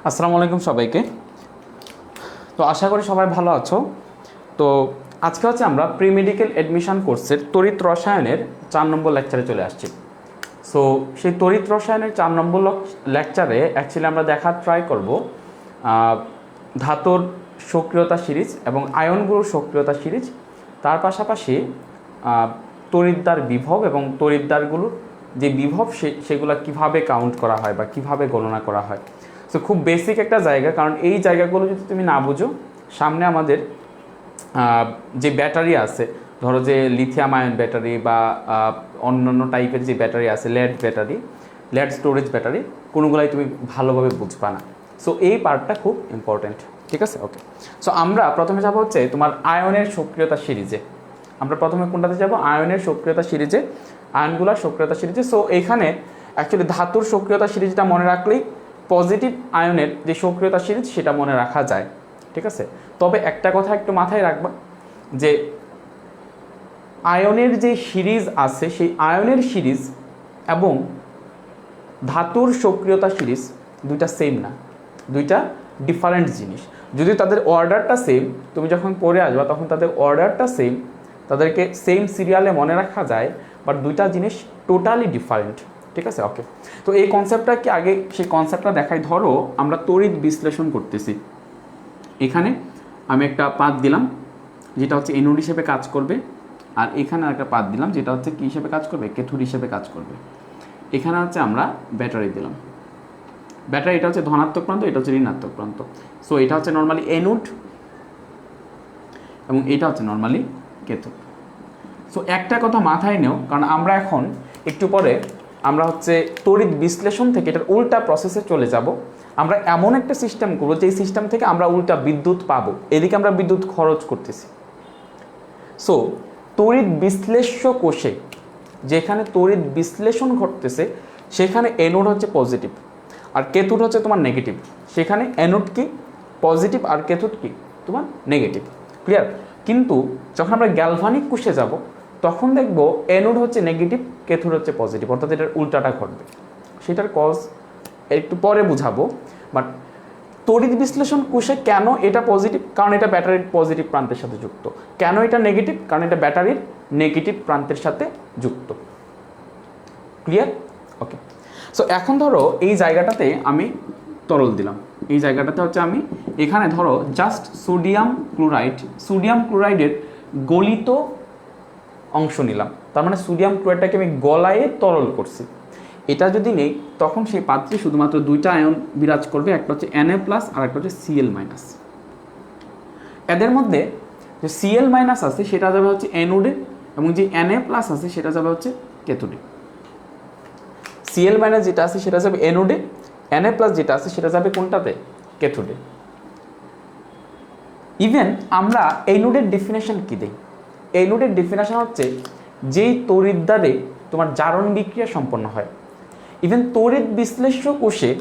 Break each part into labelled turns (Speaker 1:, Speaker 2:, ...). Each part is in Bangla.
Speaker 1: আসসালামু আলাইকুম সবাইকে। তো আশা করি সবাই ভালো আছো। তো আজকে হচ্ছে আমরা প্রি মেডিকেল অ্যাডমিশন কোর্সের তড়িৎ রসায়নের 4 নম্বর লেকচারে চলে আসছি। সো সেই তড়িৎ রসায়নের 4 নম্বর লেকচারে অ্যাকচুয়ালি আমরা দেখার ট্রাই করব ধাতুর সক্রিয়তা সিরিজ এবং আয়নগুলোর সক্রিয়তা সিরিজ, তার পাশাপাশি তড়িৎদ্বার বিভব এবং তড়িৎদ্বারগুলোর যে বিভব সেগুলো কিভাবে কাউন্ট করা হয় বা কিভাবে গণনা করা হয়। সো খুব বেসিক একটা জায়গা, কারণ এই জায়গাগুলো যদি তুমি না বুঝো, সামনে আমাদের যে ব্যাটারি আছে, ধরো যে লিথিয়াম আয়ন ব্যাটারি বা অন্যান্য টাইপের যে ব্যাটারি আছে, লেড স্টোরেজ ব্যাটারি, কোনোগুলাই তুমি ভালোভাবে বুঝবা না। সো এই পার্টটা খুব ইম্পর্টেন্ট, ঠিক আছে? ওকে, সো আমরা প্রথমে যাবো হচ্ছে তোমার আয়নের সক্রিয়তা সিরিজে। আমরা প্রথমে কোনটাতে যাব? আয়নের সক্রিয়তা সিরিজে, আয়নগুলোর সক্রিয়তা সিরিজে। সো এইখানে অ্যাকচুয়ালি ধাতুর সক্রিয়তা সিরিজটা মনে রাখলেই পজিটিভ আয়নের যে সক্রিয়তা সিরিজ সেটা মনে রাখা যায়, ঠিক আছে? তবে একটা কথা একটু মাথায় রাখবা যে আয়নের যে সিরিজ আছে, সেই আয়নের সিরিজ এবং ধাতুর সক্রিয়তা সিরিজ দুইটা সেম না, দুইটা ডিফারেন্ট জিনিস। যদি তাদের অর্ডারটা সেম, তুমি যখন পড়ে আসবা তখন তাদের অর্ডারটা সেম, তাদেরকে সেম সিরিয়ালে মনে রাখা যায়, বাট দুইটা জিনিস টোটালি ডিফারেন্ট, ঠিক আছে? ওকে, তো এই কনসেপ্টটা কি আগে সেই কনসেপ্টটা দেখাই। ধরো আমরা তড়িৎ বিশ্লেষণ করতেছি, এখানে আমি একটা পাত দিলাম যেটা হচ্ছে এনোড হিসেবে কাজ করবে, আর এখানে একটা পাত দিলাম যেটা হচ্ছে কী হিসেবে কাজ করবে? ক্যাথোড হিসেবে কাজ করবে। এখানে হচ্ছে আমরা ব্যাটারি দিলাম, ব্যাটারি এটা হচ্ছে ধনাত্মক প্রান্ত, এটা হচ্ছে ঋণাত্মক প্রান্ত। সো এটা হচ্ছে নর্মালি এনোড এবং এটা হচ্ছে নর্মালি ক্যাথোড। সো একটা কথা মাথায় নেও, কারণ আমরা এখন একটু পরে আমরা হচ্ছে তড়িৎ বিশ্লেষণ থেকে এটার উল্টা প্রসেসে চলে যাব। আমরা এমন একটা সিস্টেম করবো যে সিস্টেম থেকে আমরা উল্টা বিদ্যুৎ পাবো, এদিকে আমরা বিদ্যুৎ খরচ করতেছি। সো তড়িৎ বিশ্লেষ্য কোষে যেখানে তড়িৎ বিশ্লেষণ ঘটতেছে সেখানে এনোড হচ্ছে পজিটিভ আর ক্যাথোড হচ্ছে তোমার নেগেটিভ। সেখানে এনোড কি পজিটিভ আর ক্যাথোড কি তোমার নেগেটিভ, ক্লিয়ার? কিন্তু যখন আমরা গ্যালভানিক কোষে যাব তখন দেখবো এনোড হচ্ছে নেগেটিভ, ক্যাথোড হচ্ছে পজিটিভ, অর্থাৎ এটার উল্টাটা ঘটবে। সেটার কজ একটু পরে বুঝাবো। বাট তড়িৎ বিশ্লেষণ কোষে কেন এটা পজিটিভ? কারণ এটা ব্যাটারির পজিটিভ প্রান্তের সাথে যুক্ত। কেন এটা নেগেটিভ? কারণ এটা ব্যাটারির নেগেটিভ প্রান্তের সাথে যুক্ত, ক্লিয়ার? ওকে, সো এখন ধরো এই জায়গাটাতে আমি তরল দিলাম, এই জায়গাটাতে হচ্ছে আমি এখানে ধরো জাস্ট সোডিয়াম ক্লোরাইডের গলিত অংশ নিলাম। তার মানে সোডিয়াম ক্লোরাইডটাকে আমি গলায়ে তরল করছি। এটা যদি নেই তখন সেই পাত্রে শুধুমাত্র দুইটা আয়ন বিরাজ করবে, একটা হচ্ছে Na+ আর একটা হচ্ছে Cl-। এদের মধ্যে যে Cl- আছে সেটা যাবে হচ্ছে অ্যানোডে এবং যে Na+ আছে সেটা যাবে হচ্ছে ক্যাথোডে। Cl- যেটা আছে সেটা যাবে অ্যানোডে, Na+ যেটা আছে সেটা যাবে কোনটাতে? ক্যাথোডে। ইভেন আমরা অ্যানোডের ডেফিনেশন কি দেই? অ্যানোডের ডেফিনেশন হচ্ছে যেই তড়িৎদ্বারে তোমার জারণ বিক্রিয়া সম্পন্ন হয়। ইভেন তড়িৎ বিশ্লেষ্য কোষে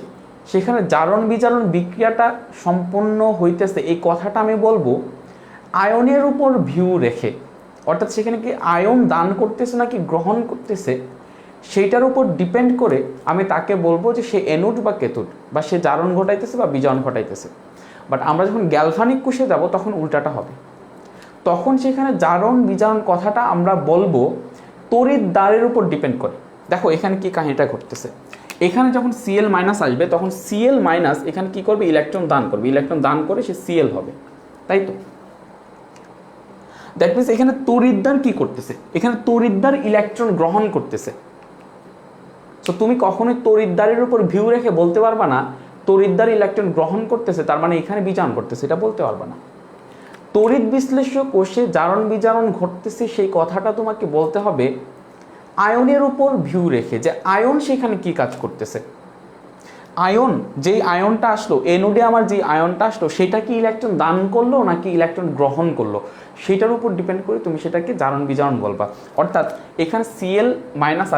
Speaker 1: সেখানে জারণ বিজারণ বিক্রিয়াটা সম্পন্ন হইতেছে, এই কথাটা আমি বলবো আয়নের উপর ভিউ রেখে, অর্থাৎ সেখানে কি আয়ন দান করতেছে নাকি গ্রহণ করতেছে সেইটার উপর ডিপেন্ড করে আমি তাকে বলবো যে সে অ্যানোড বা ক্যাথোড, বা সে জারণ ঘটাইতেছে বা বিজারণ ঘটাইতেছে। বাট আমরা যখন গ্যালভানিক কোষে যাব তখন উল্টাটা হবে, তখন সেখানে জারণ বিজারণ কথাটা আমরা বলবো তড়িৎ দ্বারের উপর ডিপেন্ড করে। দেখো এখানে কি কাহিনীটা ঘটতেছে, এখানে যখন Cl- আসবে তখন Cl- এখানে কি করবে? ইলেকট্রন দান করবে, ইলেকট্রন দান করে সে Cl হবে, তাই তো? দ্যাট মিনস এখানে তড়িৎদ্বার কি করতেছে? এখানে তড়িৎদ্বার ইলেকট্রন গ্রহণ করতেছে। তো তুমি কখনোই তড়িৎদ্বারের উপর ভিউ রেখে বলতে পারবা না তড়িৎদ্বার ইলেকট্রন গ্রহণ করতেছে তার মানে এখানে বিজারণ করতেছে, এটা বলতে পারবা না। তড়িৎ বিশ্লেষ্য কোষে জারণ বিজারণ ঘটতেছে সেই কথাটা তোমাকে বলতে হবে আয়নের উপর ভিউ রেখে, যে আয়ন সেখানে কি কাজ করতেছে। আয়ন, যেই আয়নটা আসলো এনোডে, আমার যে আয়নটা আসলো সেটা কি ইলেকট্রন দান করলো নাকি ইলেকট্রন গ্রহণ করলো, সেটার উপর ডিপেন্ড করে তুমি সেটাকে জারণ বিজারণ বলবা। অর্থাৎ এখানে Cl-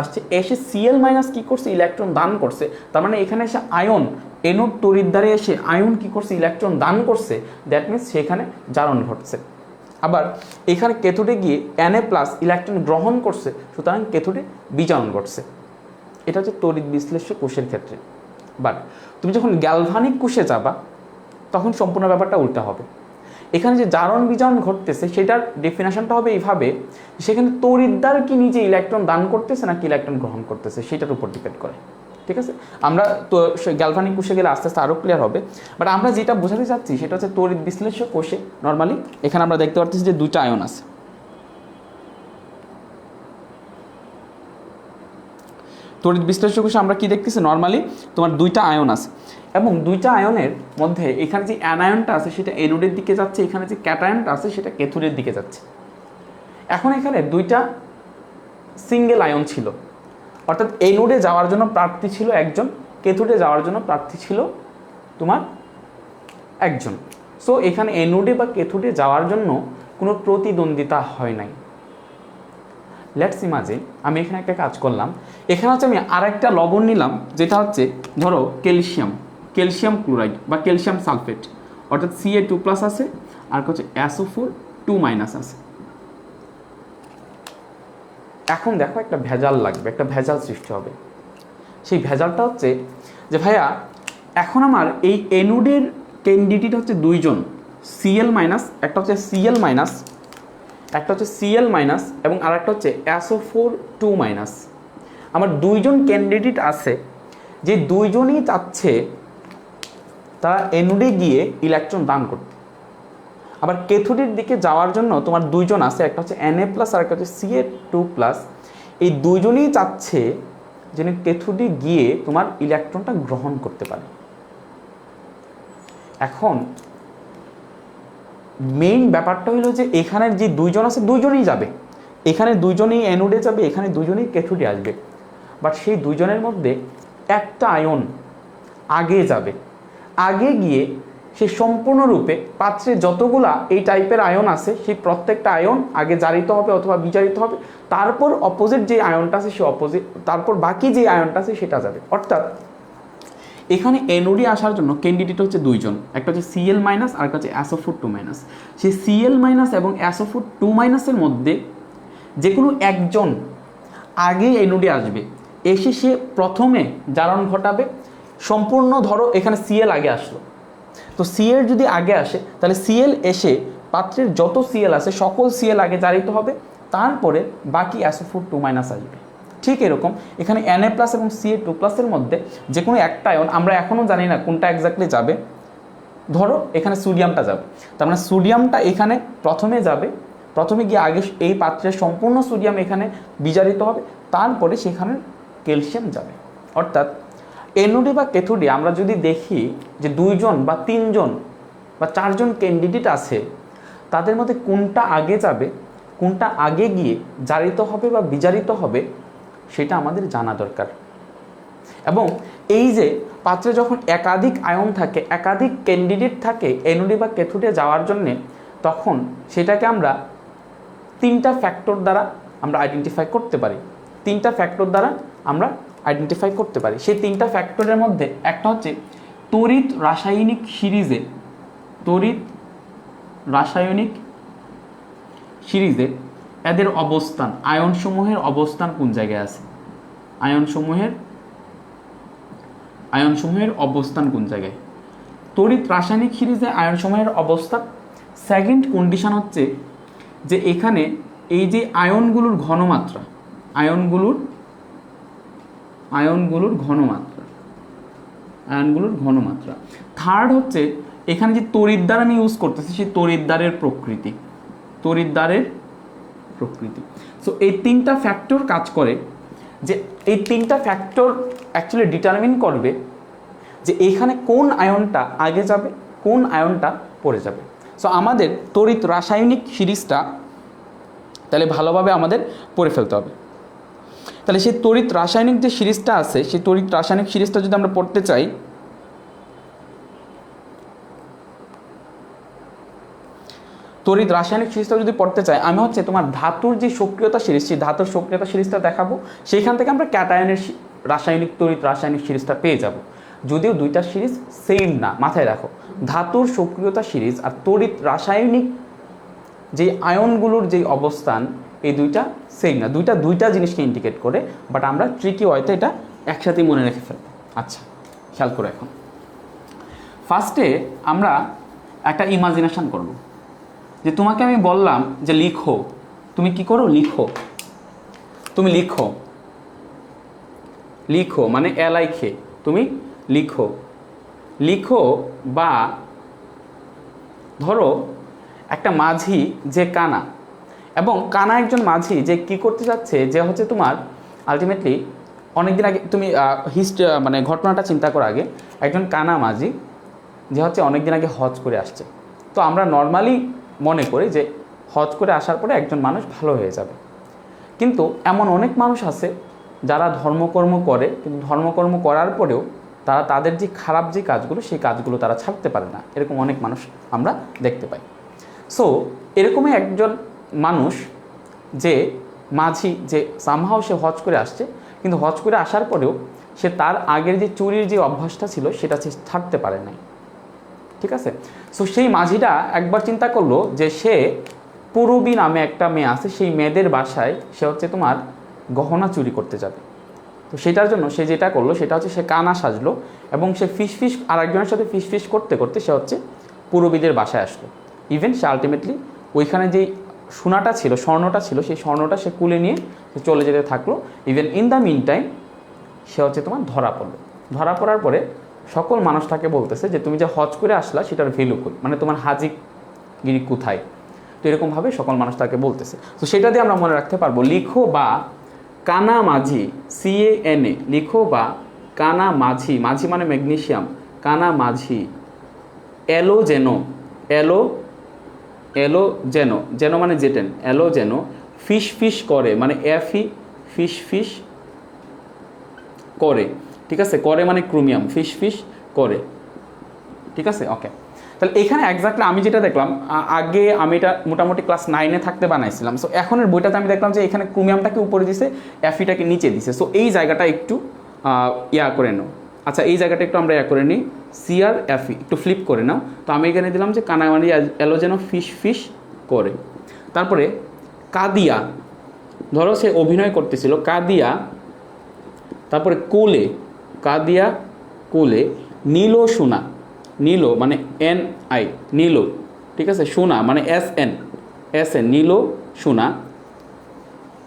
Speaker 1: আসছে, এসে Cl- কি করছে? ইলেকট্রন দান করছে। তার মানে এখানে এসে আয়ন, এনোড তড়িৎদ্বারে এসে আয়ন কি করছে? ইলেকট্রন দান করছে। দ্যাট মিনস সেখানে জারণ ঘটছে। আবার এখানে ক্যাথোডে গিয়ে Na+ ইলেকট্রন গ্রহণ করছে, সুতরাং ক্যাথোডে বিজারণ ঘটছে। এটা হচ্ছে তড়িৎ বিশ্লেষ্য কোষের ক্ষেত্রে। বাট তুমি যখন গ্যালভানিক কোষে যাবা তখন সম্পূর্ণ ব্যাপারটা উল্টা হবে। এখানে যে জারণ বিজারণ ঘটতেছে সেটার ডেফিনেশনটা হবে এইভাবে, সেখানে তড়িৎদ্বার কি নিজে ইলেকট্রন দান করতেছে নাকি ইলেকট্রন গ্রহণ করতেছে সেটার উপর ডিপেন্ড করে। ঠিক আছে, আমরা তো গ্যালভানিক কোষে গেলে আস্তে আস্তে আরও ক্লিয়ার হবে। বাট আমরা যেটা বোঝাতে চাচ্ছি সেটা হচ্ছে তড়িৎ বিশ্লেষক কোষে নর্মালি এখানে আমরা দেখতে পাচ্ছি যে দুইটা আয়ন আছে। তড়িৎ বিশ্লেষক কোষে আমরা কি দেখতেছি, নর্মালি তোমার দুইটা আয়ন আছে এবং দুইটা আয়নের মধ্যে এখানে যে অ্যানায়নটা আছে সেটা অ্যানোডের দিকে যাচ্ছে, এখানে যে ক্যাটায়নটা আছে সেটা ক্যাথোডের দিকে যাচ্ছে। এখন এখানে দুইটা সিঙ্গেল আয়ন ছিল, অর্থাৎ অ্যানোডে যাওয়ার জন্য প্রার্থী ছিল একজন, ক্যাথোডে যাওয়ার জন্য প্রার্থী ছিল তোমার একজন। সো এখানে অ্যানোডে বা ক্যাথোডে যাওয়ার জন্য কোনো প্রতিদ্বন্দ্বিতা হয় নাই। লেটস ইমাজিন আমি এখানে একটা কাজ করলাম, এখানে হচ্ছে আমি আরেকটা লবণ নিলাম যেটা হচ্ছে ধরো ক্যালসিয়াম ক্লোরাইড বা ক্যালসিয়াম সালফেট, অর্থাৎ Ca2+ আছে আর হচ্ছে SO4 2- আছে। এখন দেখো একটা ভেজাল লাগবে, একটা ভেজাল সৃষ্টি হবে। সেই ভেজালটা হচ্ছে যে ভাইয়া এখন আমার এই অ্যানোডের ক্যান্ডিডেট হচ্ছে দুইজন, Cl-, একটা হচ্ছে Cl-, একটা হচ্ছে Cl- এবং আরেকটা হচ্ছে SO4 2-। আমার দুইজন ক্যান্ডিডেট আছে, যে দুইজনই চাচ্ছে তারা অ্যানোডে গিয়ে ইলেকট্রন দান করতে। আবার ক্যাথোডের দিকে যাওয়ার জন্য তোমার দুইজন আছে, একটা হচ্ছে Na+ আর একটা হচ্ছে Ca2+। এই দুইজনই চাচ্ছে যেন ক্যাথোডে গিয়ে তোমার ইলেকট্রনটা গ্রহণ করতে পারে। এখন মেইন ব্যাপারটা হলো যে এখানের যে দুইজন আছে দুইজনই যাবে, এখানে দুইজনই অ্যানোডে যাবে, এখানে দুইজনই ক্যাথোডে আসবে। বাট সেই দুইজনের মধ্যে একটা আয়ন আগে যাবে, আগে গিয়ে সে সম্পূর্ণরূপে পাত্রে যতগুলা এই টাইপের আয়ন আছে সেই প্রত্যেকটা আয়ন আগে জারিত হবে অথবা বিজারিত হবে, তারপর অপোজিট যে আয়নটা আছে সে অপোজিট, তারপর বাকি যে আয়নটা আছে সেটা যাবে। অর্থাৎ এখানে অ্যানোডে আসার জন্য ক্যান্ডিডেট হচ্ছে দুইজন, একটা হচ্ছে Cl- আর একটা হচ্ছে SO4 2-। সেই Cl- এবং SO4 2- এর মধ্যে যে কোনো একজন আগে অ্যানোডে আসবে, এসে সে প্রথমে জারণ ঘটাবে। সম্পূর্ণ ধরো এখানে Cl আগে আসলো, তো Cl যদি আগে আসে তাহলে Cl এসে পাত্রের যত Cl আছে সকল Cl আগে জারিত হবে, তারপরে বাকি SO4 2- আসবে। ঠিক এরকম এখানে Na+ এবং Ca2+ এর মধ্যে যে কোনো একটা আয়ন, আমরা এখনও জানি না কোনটা এক্স্যাক্টলি যাবে, ধরো এখানে সোডিয়ামটা যাবে, তার মানে সোডিয়ামটা এখানে প্রথমে যাবে, প্রথমে গিয়ে আগে এই পাত্রের সম্পূর্ণ সোডিয়াম এখানে বিজারিত হবে, তারপরে সেখানে ক্যালসিয়াম যাবে। অর্থাৎ অ্যানোডে বা ক্যাথোডে আমরা যদি দেখি যে দুইজন বা তিনজন বা চারজন ক্যান্ডিডেট আছে, তাদের মধ্যে কোনটা আগে যাবে, কোনটা আগে গিয়ে জারিত হবে বা বিজারিত হবে সেটা আমাদের জানা দরকার। এবং এই যে পাত্রে যখন একাধিক আয়ন থাকে, একাধিক ক্যান্ডিডেট থাকে অ্যানোডে বা ক্যাথোডে যাওয়ার জন্যে, তখন সেটাকে আমরা তিনটা ফ্যাক্টর দ্বারা আমরা আইডেন্টিফাই করতে পারি। তিনটা ফ্যাক্টর দ্বারা আমরা আইডেন্টিফাই করতে পারি। সেই তিনটা ফ্যাক্টরের মধ্যে একটা হচ্ছে তড়িৎ রাসায়নিক সিরিজে এদের অবস্থান, আয়নসমূহের অবস্থান কোন জায়গায় আছে, আয়নসমূহের অবস্থান কোন জায়গায়। তড়িৎ রাসায়নিক সিরিজে আয়নসমূহের অবস্থান। সেকেন্ড কন্ডিশন হচ্ছে যে এখানে এই যে আয়নগুলোর ঘনমাত্রা, আয়নগুলোর ঘনমাত্রা। থার্ড হচ্ছে এখানে যে তড়িৎদ্বার আমি ইউজ করতেছি সেই তড়িৎদ্বারের প্রকৃতি। সো এই তিনটা ফ্যাক্টর কাজ করে, যে এই তিনটা ফ্যাক্টর অ্যাকচুয়ালি ডিটারমিন করবে যে এখানে কোন আয়নটা আগে যাবে, কোন আয়নটা পরে যাবে। সো আমাদের তড়িৎ রাসায়নিক সিরিজটা তাহলে ভালোভাবে আমাদের পড়ে ফেলতে হবে। তাহলে সেই তড়িৎ রাসায়নিক যে সিরিজটা আছে, সেই তড়িৎ রাসায়নিক সিরিজটা যদি আমরা পড়তে চাই, তড়িৎ রাসায়নিক সিরিজটা যদি পড়তে চাই, আমি হচ্ছে তোমার ধাতুর যে সক্রিয়তা সিরিজ, সেই ধাতুর সক্রিয়তা সিরিজটা দেখাবো, সেইখান থেকে আমরা ক্যাটায়নের তড়িৎ রাসায়নিক সিরিজটা পেয়ে যাব। যদিও দুইটা সিরিজ সেম না, মাথায় রাখো, ধাতুর সক্রিয়তা সিরিজ আর তড়িৎ রাসায়নিক যে আয়নগুলোর যে অবস্থান, এই দুইটা সেম না, দুইটা জিনিসকে ইন্ডিকেট করে, বাট আমরা ট্রিকি ওয়েতে এটা একসাথেই মনে রেখে ফেলবো। আচ্ছা, খেয়াল করো। এখন ফার্স্টে আমরা একটা ইমাজিনেশন করব, যে তোমাকে আমি বললাম যে লিখো, তুমি কি করো? লিখো। তুমি লিখো, লিখো মানে এলাইখে, তুমি লিখো। লিখো বা ধরো একটা মাঝি যে কানা, এবং কানা একজন মাঝি যে কি করতে যাচ্ছে, যে হচ্ছে তোমার আলটিমেটলি অনেকদিন আগে তুমি মানে ঘটনাটা চিন্তা করার আগে, একজন কানা মাঝি যে হচ্ছে অনেকদিন আগে হজ করে আসছে। তো আমরা নর্মালি মনে করি যে হজ করে আসার পরে একজন মানুষ ভালো হয়ে যাবে, কিন্তু এমন অনেক মানুষ আছে যারা ধর্মকর্ম করে, কিন্তু ধর্মকর্ম করার পরেও তারা তাদের যে খারাপ যে কাজগুলো, সেই কাজগুলো তারা ছাড়তে পারে না। এরকম অনেক মানুষ আমরা দেখতে পাই। সো এরকমই একজন মানুষ যে মাঝি, যে সামহাও সে হজ করে আসছে, কিন্তু হজ করে আসার পরেও সে তার আগের যে চুরির যে অভ্যাসটা ছিল সেটা সে ছাড়তে পারে নাই। ঠিক আছে? সো সেই মাঝিটা একবার চিন্তা করলো যে সে পুরবী নামে একটা মেয়ে আছে, সেই মেয়েদের বাসায় সে হচ্ছে তোমার গহনা চুরি করতে যাবে। তো সেটার জন্য সে যেটা করলো সেটা হচ্ছে সে কানা সাজলো, এবং সে ফিস আর একজনের সাথে ফিস করতে করতে সে হচ্ছে পুরবীদের বাসায় আসলো। ইভেন সে আলটিমেটলি ওইখানে যেই সোনাটা ছিল, স্বর্ণটা ছিল, সেই স্বর্ণটা সে কুলে নিয়ে সে চলে যেতে থাকলো। Even in the mean time সে হচ্ছে তোমার ধরা পড়লো। ধরা পড়ার পরে সকল মানুষ তাকে বলতেছে যে তুমি যে হজ করে আসলা সেটার ভ্যালু কই, মানে তোমার হাজিগিরি কোথায়। তো এরকমভাবে সকল মানুষ তাকে বলতেছে। তো সেটা দিয়ে আমরা মনে রাখতে পারবো, লিখো বা কানা মাঝি, CANA, লিখো বা কানা মাঝি, মাঝি মানে ম্যাগনেসিয়াম, কানা মাঝি, এলো যেন, এলো এলো যেন, যেন মানে জেটেন, এলো যেন ফিস করে, মানে FE ফিস করে। ঠিক আছে? করে মানে ক্রোমিয়াম, ফিস করে। ঠিক আছে? ওকে, তাহলে এখানে এক্স্যাক্টলি আমি যেটা দেখলাম, আগে আমি এটা মোটামুটি ক্লাস 9-এ থাকতে বানাইছিলাম। সো এখনের বইটাতে আমি দেখলাম যে এখানে ক্রোমিয়ামটাকে উপরে দিছে, FEটাকে নিচে দিছে। সো এই জায়গাটা একটু করে নাও। আচ্ছা, এই জায়গাটা একটু আমরা করে নিই, CRFE একটু ফ্লিপ করে নাও। তো আমি এখানে দিলাম যে কানামানি এলো যেন ফিস করে। তারপরে কাদিয়া, ধরো সে অভিনয় করতেছিল, কাদিয়া। তারপরে কোলে, কাদিয়া কোলে, নীলো সোনা, নীলো মানে NI, নীলো। ঠিক আছে? সোনা মানে SN, নীলো সোনা।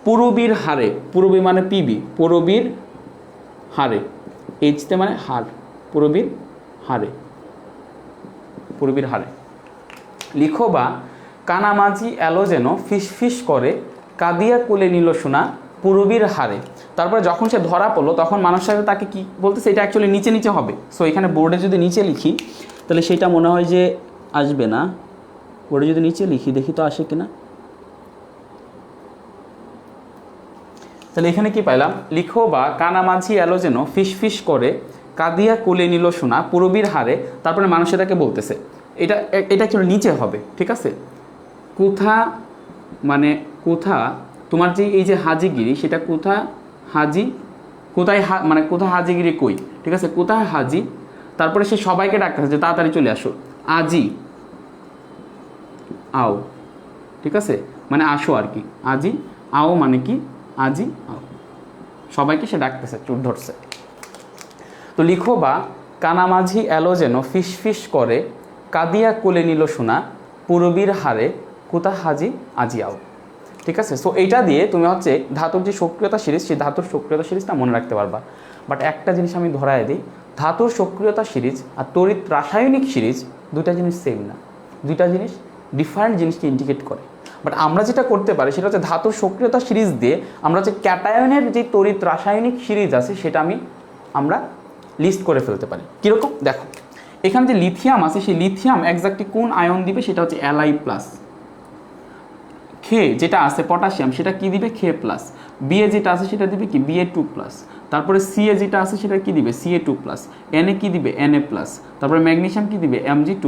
Speaker 1: পুরবীর হারে, পুরবী মানে PB, পুরবীর হারে, Hতে মানে হার, পুরবীর হারে, পুরবীর হারে। লিখো বা কানামাঝি এলো যেন ফিস করে, কাদিয়া কোলে নিল সোনা পুরবীর হারে। তারপরে যখন সে ধরা পড়লো তখন মানুষ সাথে তাকে কি বলতেছে, এটা অ্যাকচুয়ালি নিচে হবে। সো এখানে বোর্ডে যদি নিচে লিখি তাহলে সেটা মনে হয় যে আসবে না। বোর্ডে যদি নিচে লিখি, দেখি তো আসে কিনা। তাহলে এখানে কি পাইলাম, লিখো বা কানামাঝি এলো যেন ফিস করে, কাদিয়া কোলে নিল সোনা পুরবীর হারে। তারপরে মানুষ এটাকে বলতেছে, এটা অ্যাকচুয়ালি নিচে হবে। ঠিক আছে? কোথা মানে কোথা, তোমার যে এই যে হাজিগিরি, সেটা কোথা হাজি, কোথায় মানে কোথা হাজিগিরি কই। ঠিক আছে? কোথায় হাজি। তারপরে সে সবাইকে ডাকতেছে যে তাড়াতাড়ি চলে আসো, আজি আও। ঠিক আছে? মানে আসো আর কি, আজি আও মানে কি, আজি আও, সবাইকে সে ডাকতেছে, চুট ধরছে। তো লিখো বা কানামাঝি এলো যেন ফিস করে, কাদিয়া কোলে নিল সোনা পুরবীর হারে, কোথা হাজি আজি আও। ঠিক আছে? সো এইটা দিয়ে তুমি হচ্ছে ধাতুর যে সক্রিয়তা সিরিজ, সেই ধাতুর সক্রিয়তা সিরিজটা মনে রাখতে পারবা। বাট একটা জিনিস আমি ধরায় দিই, ধাতুর সক্রিয়তা সিরিজ আর তড়িৎ রাসায়নিক সিরিজ দুটা জিনিস সেম না, দুইটা জিনিস ডিফারেন্ট জিনিসকে ইন্ডিকেট করে। বাট আমরা যেটা করতে পারি সেটা হচ্ছে ধাতুর সক্রিয়তা সিরিজ দিয়ে আমরা যে ক্যাটায়নের যে তড়িৎ রাসায়নিক সিরিজ আছে সেটা আমরা লিস্ট করে ফেলতে পারি। কীরকম দেখো, এখানে যে লিথিয়াম আছে, সেই লিথিয়াম এক্স্যাক্টলি কোন আয়ন দিবে সেটা হচ্ছে Li+। খে যেটা আছে পটাশিয়াম, সেটা কি দিবে, K+। বিএ যেটা আছে সেটা দিবে কি, Ba2+। তারপরে Ca যেটা আছে সেটা কি দিবে, Ca2+। Na কি দিবে, Na+। তারপরে ম্যাগনেসিয়াম কি দিবে, Mg2+।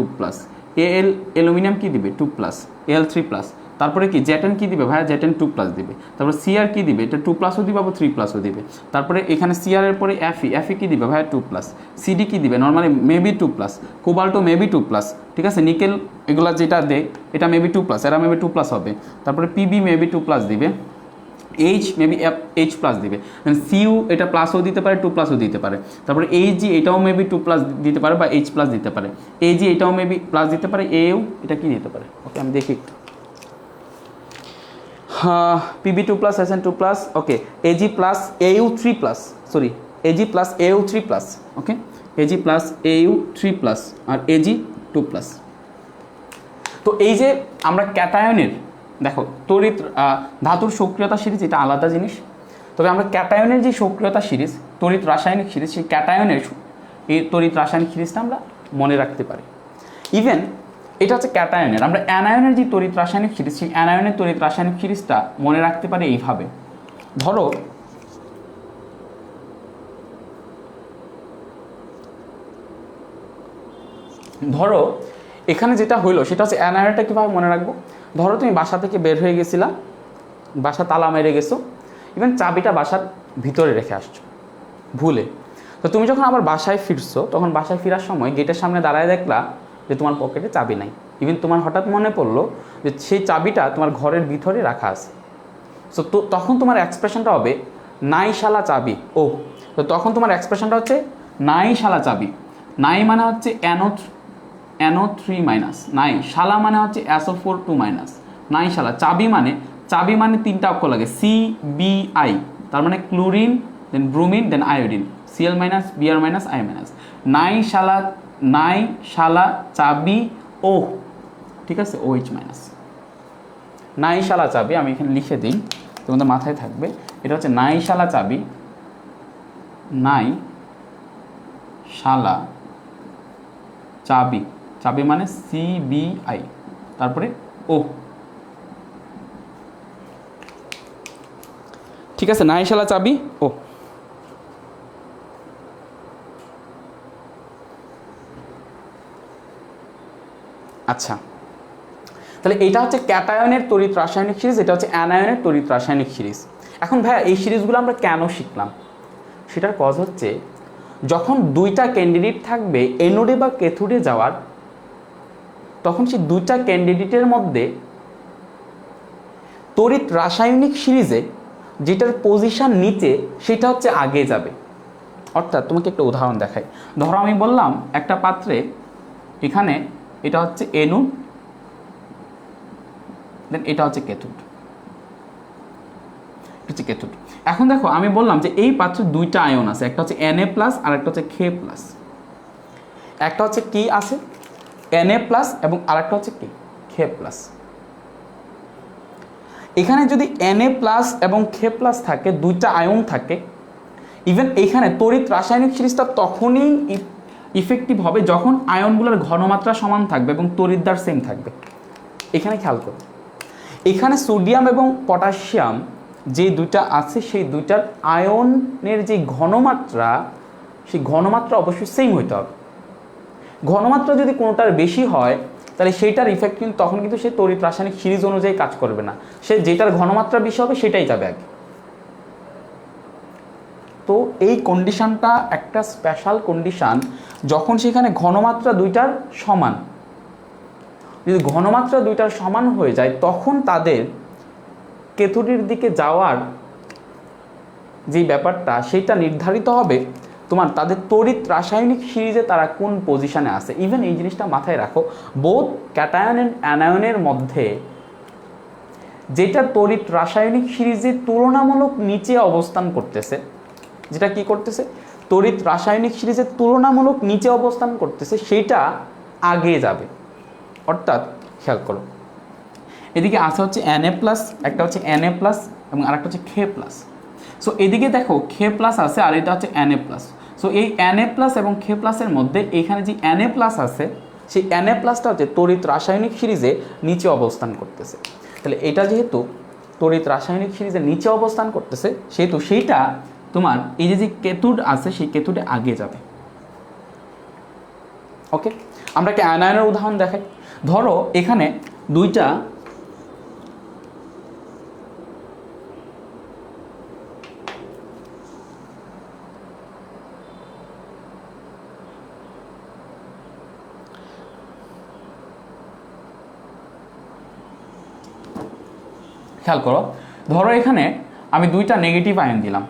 Speaker 1: Al অ্যালুমিনিয়াম কি দিবে, 2+। Al3+। তারপরে কি জ্যাটেন কি দিবে ভাইয়া, জ্যাটেন 2+ দিবে। তারপরে Cr কি দিবে, এটা 2+ও দিবে আবার 3+ও দিবে। তারপরে এখানে Cr এর পরে Fe কি দিবে ভাইয়া, 2+। Cd কি দিবে, নর্মালি মেবি 2+। কোবাল্টো মেবি 2+। ঠিক আছে? নিকেল এগুলা যেটা দেয় এটা মেবি 2+, এরা মেবি 2+ হবে। তারপরে Pb মেবি 2+ দিবে। এইচ মেবি এইচ প্লাস দিবে, দেন সিইউ এটা প্লাসও দিতে পারে, টু প্লাসও দিতে পারে। তারপরে এইচজি এটাও মেবি টু প্লাস দিতে পারে বা এইচ প্লাস দিতে পারে, এইচজি এটাও মেবি প্লাস দিতে পারে, এও এটা কি দিতে পারে। ওকে আমি দেখি একটু, PB two plus, SN two plus, okay AG plus AU three plus, sorry AG plus AU three plus, okay AG plus AU three plus আর এজি টু প্লাস। তো এই যে আমরা ক্যাটায়নের, দেখো তড়িৎ ধাতুর সক্রিয়তা সিরিজ এটা আলাদা জিনিস, তবে আমরা ক্যাটায়নের যে সক্রিয়তা সিরিজ, তড়িৎ রাসায়নিক সিরিজ, সেই ক্যাটায়নের এই তড়িৎ রাসায়নিক সিরিজটা আমরা মনে রাখতে পারি। ইভেন এটা হচ্ছে ক্যাটায়নের, আমরা অ্যানায়নের যে তড়িৎ রাসায়নিক সিরিজ, সেই অ্যানায়নের তড়িৎ রাসায়নিক সিরিজটা মনে রাখতে পারি এইভাবে। ধরো এখানে যেটা হইলো সেটা হচ্ছে অ্যানায়নটা কীভাবে মনে রাখবো। ধরো তুমি বাসা থেকে বের হয়ে গেছিলা, বাসা তালা মেরে গেছো, ইভেন চাবিটা বাসার ভিতরে রেখে আসছো ভুলে। তো তুমি যখন আবার বাসায় ফিরছো, তখন বাসায় ফেরার সময় গেটের সামনে দাঁড়ায় দেখলা যে তোমার পকেটে চাবি নাই। ইভেন তোমার হঠাৎ মনে পড়লো যে সেই চাবিটা তোমার ঘরের ভিতরে রাখা আছে। সো তো তখন তোমার এক্সপ্রেশনটা হবে নাই শালা চাবি। ও তো তখন তোমার এক্সপ্রেশনটা হচ্ছে নাই শালা চাবি। নাই মানে হচ্ছে NO 3 মাইনাস, নাই শালা মানে হচ্ছে SO4 2 মাইনাস, নাই শালা চাবি মানে তিনটা অক্ষর লাগে CBI, তার মানে chlorine, then bromine, then iodine, Cl minus, Br minus, I minus. নাই শালা চাবি ও, ঠিক আছে, OH মাইনাস। নাই শালা চাবি আমি এখানে লিখে দিই, তোমাদের মাথায় থাকবে। এটা হচ্ছে নাই শালা চাবি, নাই শালা চাবি, চাবি মানে CBI, তারপরে ও, ঠিক আছে, নাই শালা চাবি ও। আচ্ছা, তাহলে এটা হচ্ছে ক্যাটায়নের তড়িৎ রাসায়নিক সিরিজ, এটা হচ্ছে অ্যানায়নের তড়িৎ রাসায়নিক সিরিজ। এখন ভাইয়া এই সিরিজগুলো আমরা কেন শিখলাম, সেটার কজ হচ্ছে যখন দুইটা ক্যান্ডিডেট থাকবে এনোডে বা ক্যাথোডে যাওয়ার, তখন সেই দুইটা ক্যান্ডিডেটের মধ্যে তড়িৎ রাসায়নিক সিরিজে যেটার পজিশন নিচে সেটা হচ্ছে আগে যাবে। অর্থাৎ তোমাকে একটা উদাহরণ দেখাই। ধরো আমি বললাম একটা পাত্রে এখানে এটা হচ্ছে এনোড, দেন এটা হচ্ছে ক্যাথোড, ক্যাথোড। এখন দেখো আমি বললাম যে এই পাত্রে দুইটা আয়ন আছে, একটা হচ্ছে Na প্লাস আর একটা হচ্ছে K প্লাস। একটা হচ্ছে কি আছে Na প্লাস এবং আরেকটা হচ্ছে কি K প্লাস। এখানে যদি Na প্লাস এবং K প্লাস থাকে, দুইটা আয়ন থাকে, ইভেন এইখানে তড়িৎ রাসায়নিক সিরিজটা তখনই ইফেক্টিভ হবে যখন আয়নগুলোর ঘনমাত্রা সমান থাকবে এবং তড়িৎদ্বার সেম থাকবে। এখানে খেয়াল করো, এখানে সোডিয়াম এবং পটাশিয়াম যে দুইটা আছে, সেই দুইটার আয়নের যে ঘনমাত্রা, সেই ঘনমাত্রা অবশ্যই সেম হইতে হবে। ঘনমাত্রা যদি কোনোটার বেশি হয় তাহলে সেইটার ইফেক্ট কিন্তু তখন কিন্তু সে তড়িৎ রাসায়নিক সিরিজ অনুযায়ী কাজ করবে না, সে যেটার ঘনমাত্রা বেশি হবে সেটাই যাবে আগে। তো এই কন্ডিশনটা একটা স্পেশাল কন্ডিশন, যখন সেখানে ঘনমাত্রা দুইটার সমান, যদি ঘনমাত্রা দুইটার সমান হয়ে যায় তখন তাদের ক্যাথোডের দিকে যাওয়ার যে ব্যাপারটা সেটা নির্ধারিত হবে তোমার তাদের তড়িৎ রাসায়নিক সিরিজে তারা কোন পজিশনে আছে। ইভেন এই জিনিসটা মাথায় রাখো, বোথ ক্যাটায়ন এন্ড অ্যানায়নের মধ্যে যেটা তড়িৎ রাসায়নিক সিরিজে তুলনামূলক নিচে অবস্থান করতেছে, যেটা কি করতেছে তড়িৎ রাসায়নিক সিরিজের তুলনামূলক নিচে অবস্থান করতেছে, সেটা আগে যাবে। অর্থাৎ খেয়াল করো, এদিকে আছে হচ্ছে Na প্লাস, একটা হচ্ছে Na প্লাস এবং আরেকটা হচ্ছে K প্লাস। সো এদিকে দেখো K প্লাস আছে আর এটা হচ্ছে Na প্লাস। সো এই Na প্লাস এবং K প্লাসের মধ্যে এখানে যে Na প্লাস আছে, সেই Na প্লাসটা হচ্ছে তড়িৎ রাসায়নিক সিরিজে নিচে অবস্থান করতেছে। তাহলে এটা যেহেতু তড়িৎ রাসায়নিক সিরিজে নিচে অবস্থান করতেছে, সেহেতু সেইটা তোমার এই যে ক্যাথোড আছে সেই ক্যাথোডে আগে যাবে। ওকে, আমরা একটা অ্যানায়নের উদাহরণ দেখাই। ধরো এখানে দুইটা খেয়াল করো, ধরো এখানে আমি দুইটা নেগেটিভ আয়ন দিলাম,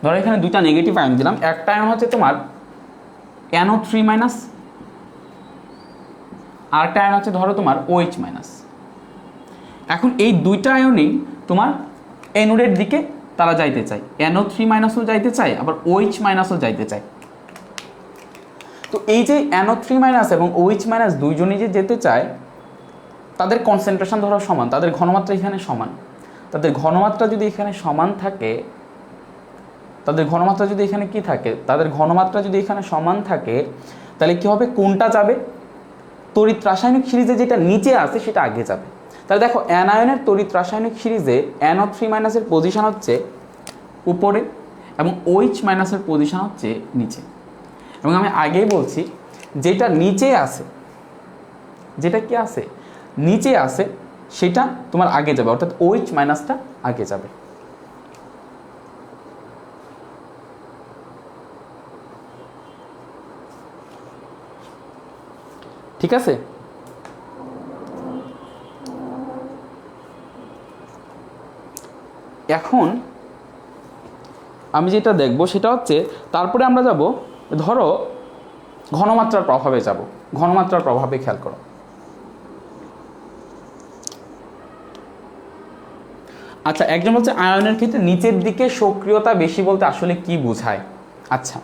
Speaker 1: ধরো এখানে দুইটা নেগেটিভ আয়ন দিলাম, একটা আয়ন হচ্ছে তোমার NO3 মাইনাস, আরেকটা আয়ন হচ্ছে ধরো তোমার OH মাইনাস। এখন এই দুইটা আয়নই তোমার অ্যানোডের দিকে তারা যাইতে চায়, NO3 মাইনাসও যাইতে চায়, আবার OH মাইনাসও যাইতে চায়। তো এই যে NO3 মাইনাস এবং OH মাইনাস দুইজনই যে যেতে চায়, তাদের কনসেন্ট্রেশন ধরো সমান, তাদের ঘনমাত্রা এখানে সমান। তাদের ঘনমাত্রা যদি এখানে সমান থাকে, তাদের ঘনমাত্রা যদি এখানে কি থাকে, তাদের ঘনমাত্রা যদি এখানে সমান থাকে, তাহলে কি হবে, কোনটা যাবে, তড়িৎ রাসায়নিক সিরিজে যেটা নিচে আছে সেটা আগে যাবে। তাহলে দেখো অ্যানায়নের তড়িৎ রাসায়নিক সিরিজে NO3 মাইনাসের পজিশন হচ্ছে উপরে এবং OH মাইনাসের পজিশন হচ্ছে নিচে। এবং আমি আগেই বলছি যেটা নিচে আছে, যেটা কি আছে নিচে আছে, সেটা তোমার আগে যাবে, অর্থাৎ OH মাইনাসটা আগে যাবে। ঠিক আছে? এখন আমি যেটা দেখব সেটা হচ্ছে, তারপরে আমরা যাব ধরো ঘনমাত্রার প্রভাবে যাব, ঘনমাত্রার প্রভাবে খেয়াল করো। আচ্ছা, একজন বলছে আয়নের ক্ষেত্রে নিচের দিকে সক্রিয়তা বেশি বলতে আসলে কি বোঝায়? আচ্ছা,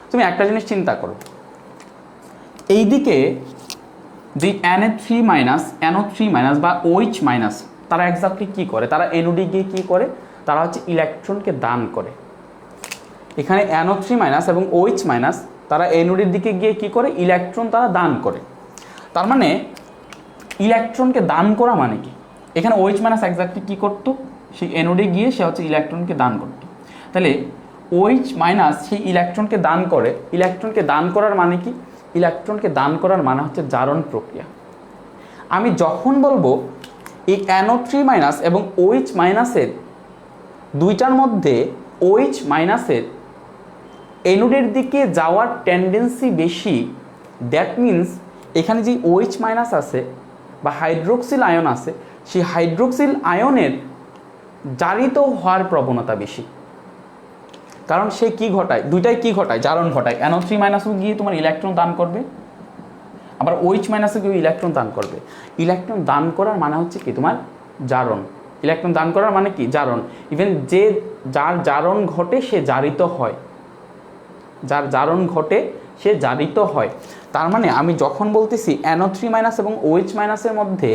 Speaker 1: তুমি একটা জিনিস চিন্তা করো, এই দিকে যে NO3 মাইনাস বা OH মাইনাস, তারা এক্স্যাক্টলি কি করে, তারা NOD গিয়ে কি করে, তারা হচ্ছে ইলেকট্রনকে দান করে। এখানে NO3 মাইনাস এবং OH মাইনাস তারা NOD-র দিকে গিয়ে কি করে, ইলেকট্রন তারা দান করে। তার মানে ইলেকট্রনকে দান করা মানে কি, এখানে OH মাইনাস এক্স্যাক্টলি কি করতো, সেই NOD গিয়ে সে হচ্ছে ইলেকট্রনকে দান করতো। তাহলে OH মাইনাস সেই ইলেকট্রনকে দান করে, ইলেকট্রনকে দান করার মানে কি, ইলেকট্রনকে দান করার মানে হচ্ছে জারণ প্রক্রিয়া। আমি যখন বলবো এই NO3 মাইনাস এবং OH মাইনাসের দুইটার মধ্যে OH মাইনাসের অ্যানোডের দিকে যাওয়ার টেন্ডেন্সি বেশি, দ্যাট মিন্স এখানে যে OH মাইনাস আছে বা হাইড্রোক্সিল আয়ন আছে, সেই হাইড্রোক্সিল আয়নের জারিত হওয়ার প্রবণতা বেশি। কারণ সে কি ঘটায়, দুইটাই কি ঘটায়, জারণ ঘটায়। NO3 মাইনাসও গিয়ে তোমার ইলেকট্রন দান করবে, আবার OH মাইনাসে গিয়ে ইলেকট্রন দান করবে। ইলেকট্রন দান করার মানে হচ্ছে কি তোমার জারণ, ইলেকট্রন দান করার মানে কি জারণ। ইভেন যে যার জারণ ঘটে সে জারিত হয়, যার জারণ ঘটে সে জারিত হয়। তার মানে আমি যখন বলতেছি NO3 মাইনাস এবং OH মাইনাসের মধ্যে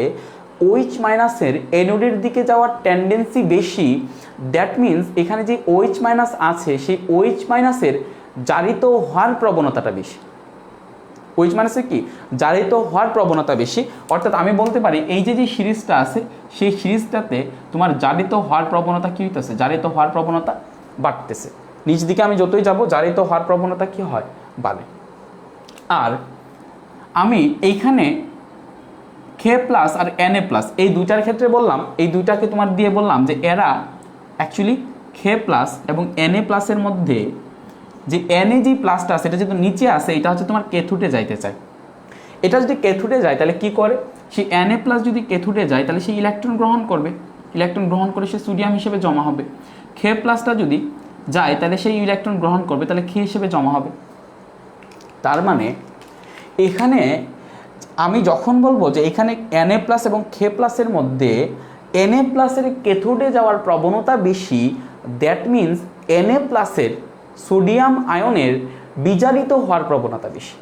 Speaker 1: OH মাইনাসের অ্যানোডের দিকে যাওয়ার টেন্ডেন্সি বেশি, দ্যাট মিন্স এখানে যে OH মাইনাস আছে সেই OH মাইনাসের জারিত হওয়ার প্রবণতাটা বেশি। OH মাইনাসের কি জারিত হওয়ার প্রবণতা বেশি। অর্থাৎ আমি বলতে পারি এই যে সিরিজটা আছে সেই সিরিজটাতে তোমার জারিত হওয়ার প্রবণতা কী হইতেছে, জারিত হওয়ার প্রবণতা বাড়তেছে। নিচ দিকে আমি যতই যাব জারিত হওয়ার প্রবণতা কি হয়, বাড়ে। আর আমি এইখানে K প্লাস আর Na প্লাস এই দুইটার ক্ষেত্রে বললাম, এই দুইটাকে তোমার দিয়ে বললাম যে এরা অ্যাকচুয়ালি K প্লাস এবং Na প্লাসের মধ্যে যে Na যে প্লাসটা আছে এটা যেহেতু নিচে আসে, এটা হচ্ছে তোমার ক্যাথোডে যাইতে চায়। এটা যদি ক্যাথোডে যায় তাহলে কি করে, সেই Na প্লাস যদি ক্যাথোডে যায় তাহলে সে ইলেকট্রন গ্রহণ করবে, ইলেকট্রন গ্রহণ করে সে সোডিয়াম হিসেবে জমা হবে। K প্লাসটা যদি যায় তাহলে সেই ইলেকট্রন গ্রহণ করবে, তাহলে K হিসেবে জমা হবে। তার মানে এখানে আমি যখন বলবো যে এখানে Na প্লাস এবং K প্লাসের মধ্যে Na প্লাসের ক্যাথোডে যাওয়ার প্রবণতা বেশি, দ্যাট মিন্স Na প্লাসের সোডিয়াম আয়নের বিজারিত হওয়ার প্রবণতা বেশি।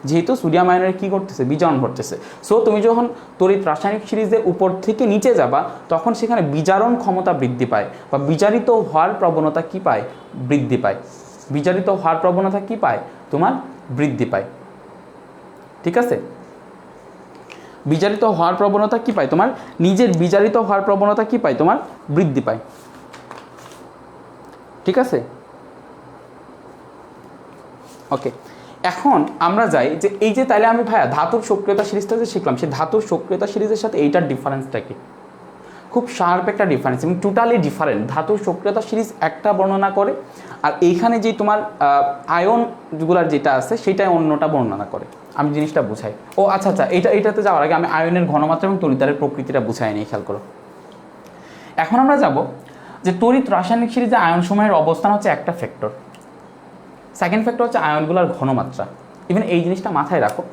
Speaker 1: যেহেতু সোডিয়াম আয়নের কি করতেছে, বিজারণ ঘটতেছে। সো তুমি যখন তড়িৎ রাসায়নিক সিরিজে উপর থেকে নিচে যাবা তখন সেখানে বিজারণ ক্ষমতা বৃদ্ধি পায় বা বিজারিত হওয়ার প্রবণতা কি পায়, বৃদ্ধি পায়। বিজারিত হওয়ার প্রবণতা কি পায়, তোমার বৃদ্ধি পায়। ঠিক আছে, বিজারিত হওয়ার প্রবণতা কি পায়, তোমার নিজের বিজারিত হওয়ার প্রবণতা কি পায়, তোমার বৃদ্ধি পায়। ঠিক আছে, ওকে। এখন আমরা যাই যে এই যে তাইলে আমি ভাইয়া ধাতুর সক্রিয়তা সিরিজটা যে শিখলাম, সেই ধাতুর সক্রিয়তা সিরিজের সাথে এইটার ডিফারেন্সটা কি, খুব শার্প একটা ডিফারেন্স এবং টোটালি ডিফারেন্ট। ধাতুর সক্রিয়তা সিরিজ একটা বর্ণনা করে আর এইখানে যে তোমার আয়নগুলার যেটা আছে সেটাই অন্যটা বর্ণনা করে। আমি জিনিসটা বুঝাই। ও আচ্ছা আচ্ছা, এইটাতে যাওয়ার আগে আমি আয়নের ঘনমাত্রা এবং তড়িৎদ্বারের প্রকৃতিটা বুঝাই নিই, খেয়াল করো। এখন আমরা যাব যে তড়িৎ রাসায়নিক সিরিজে আয়ন সময়ের অবস্থান হচ্ছে একটা ফ্যাক্টর, সেকেন্ড ফ্যাক্টর হচ্ছে আয়নগুলোর ঘনমাত্রা। ইভেন এই জিনিসটা মাথায় রাখো,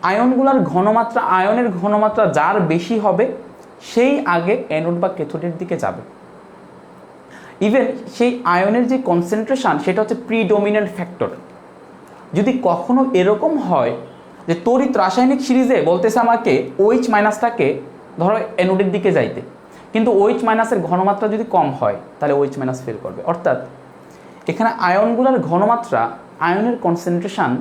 Speaker 1: আয়নগুলোর ঘনমাত্রা, আয়নের ঘনমাত্রা যার বেশি হবে সেই আগে অ্যানোড বা ক্যাথোডের দিকে যাবে। ইভেন সেই আয়নের যে কনসেন্ট্রেশন সেটা হচ্ছে প্রিডোমিনেন্ট ফ্যাক্টর। যদি কখনো এরকম হয় যে তড়িৎ রাসায়নিক সিরিজে বলতেছে আমাকে OH মাইনাসটাকে ধরো অ্যানোডের দিকে যাইতে, কিন্তু OH মাইনাসের ঘনমাত্রা যদি কম হয় তাহলে OH মাইনাস ফেল করবে। অর্থাৎ এখানে আয়নগুলোর ঘনমাত্রা, আয়নের কনসেন্ট্রেশন,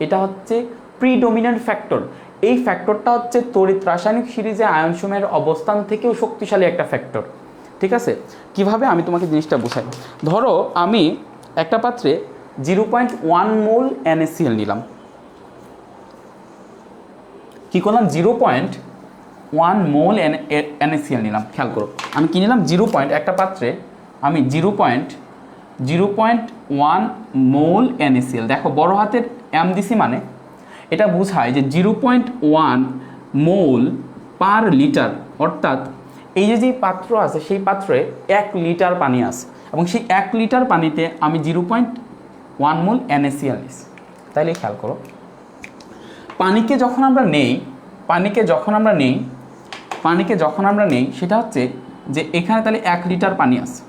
Speaker 1: এটা হচ্ছে প্রিডোমিনেন্ট ফ্যাক্টর। এই ফ্যাক্টরটা হচ্ছে তড়িৎ রাসায়নিক সিরিজে আয়ন সময়ের অবস্থান থেকেও শক্তিশালী একটা ফ্যাক্টর। ঠিক আছে, কিভাবে আমি তোমাকে জিনিসটা বোঝাই। ধরো আমি একটা পাত্রে 0.1 মোল NaCl নিলাম। কি করলাম? 0.1 মোল NaCl নিলাম। খেয়াল করো, আমি কি নিলাম? একটা পাত্রে আমি 0.1 মোল NaCl। দেখো বড় হাতের M দিছি, মানে এটা বোঝায় যে 0.1 মোল পার লিটার। অর্থাৎ এই যে পাত্র আছে সেই পাত্রে 1 লিটার পানি আছে, এবং সেই 1 লিটার পানিতে আমি 0.1 মোল NaCl নিছি। তাইলে খেয়াল করো, পানিকে যখন আমরা নেই সেটা হচ্ছে যে এখানে তাহলে 1 লিটার পানি আছে।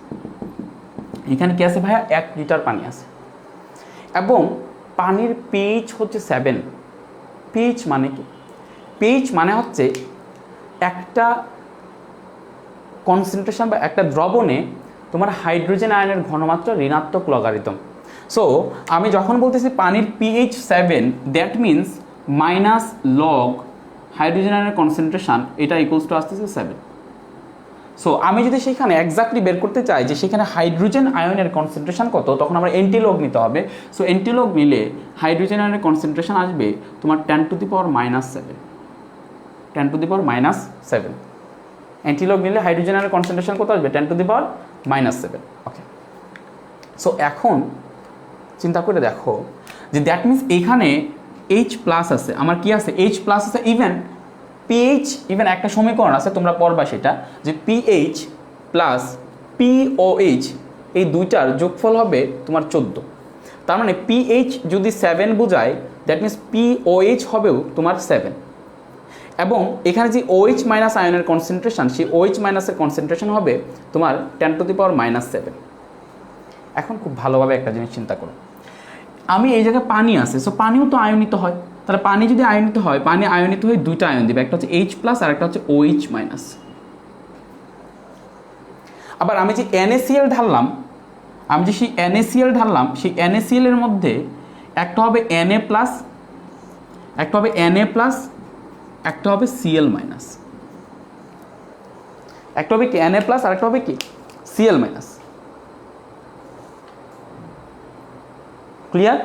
Speaker 1: এখানে কি আছে ভাইয়া? 1 লিটার পানি আছে, এবং পানির pH হচ্ছে 7। pH মানে কি? pH মানে হচ্ছে একটা কনসেন্ট্রেশন বা একটা দ্রবণে তোমার হাইড্রোজেন আয়নের ঘনমাত্রা ঋণাত্মক লগারিদম। সো আমি যখন বলতেছি পানির pH 7, that means minus log hydrogen আয়নের কনসেন্ট্রেশন, এটা ইকুয়ালস টু আসতেছে 7। সো আমি যদি সেখানে এক্স্যাক্টলি বের করতে চাই যে সেখানে হাইড্রোজেন আয়নের কনসেন্ট্রেশন কত, তখন আমার এন্টিলগ নিতে হবে। সো এন্টিলগ নিলে হাইড্রোজেন আয়নের কনসেন্ট্রেশন আসবে তোমার 10⁻⁻7। 10⁻⁻7 অ্যান্টিলগ নিলে হাইড্রোজেন আয়নের কনসেন্ট্রেশন কত আসবে? 10⁻⁻7। ওকে, সো এখন চিন্তা করে দেখো যে দ্যাট মিনস এখানে H প্লাস আছে, আমার কি আছে? H প্লাস আছে। ইভেন pH, ইভেন একটা সমীকরণ আছে, তোমরা পড়বা সেটা, যে pH প্লাস POH এই দুইটার যোগফল হবে তোমার 14। তার মানে pH যদি 7 বোঝায়, দ্যাট মিনস POH হবেও তোমার 7। এবং এখানে যে OH মাইনাস আয়নের কনসেন্ট্রেশন, সেই OH মাইনাসের কনসেন্ট্রেশন হবে তোমার 10⁻⁻7। এখন খুব ভালোভাবে একটা জিনিস চিন্তা করো, আমি এই জায়গায় পানি আছে, সো পানিও তো আয়নিত হয়। তাহলে পানি যদি আয়নিত হয়, পানি আয়নিত হয়ে দুইটা আয়ন দিবে, একটা হচ্ছে H প্লাস আর একটা হচ্ছে OH মাইনাস। আবার আমি যে NaCl ঢাললাম, সেই NaCl এর মধ্যে একটা হবে Na প্লাস, একটা হবে একটা হবে Cl মাইনাস। একটা হবে কি Na প্লাস আর একটা হবে কি Cl মাইনাস। ক্লিয়ার?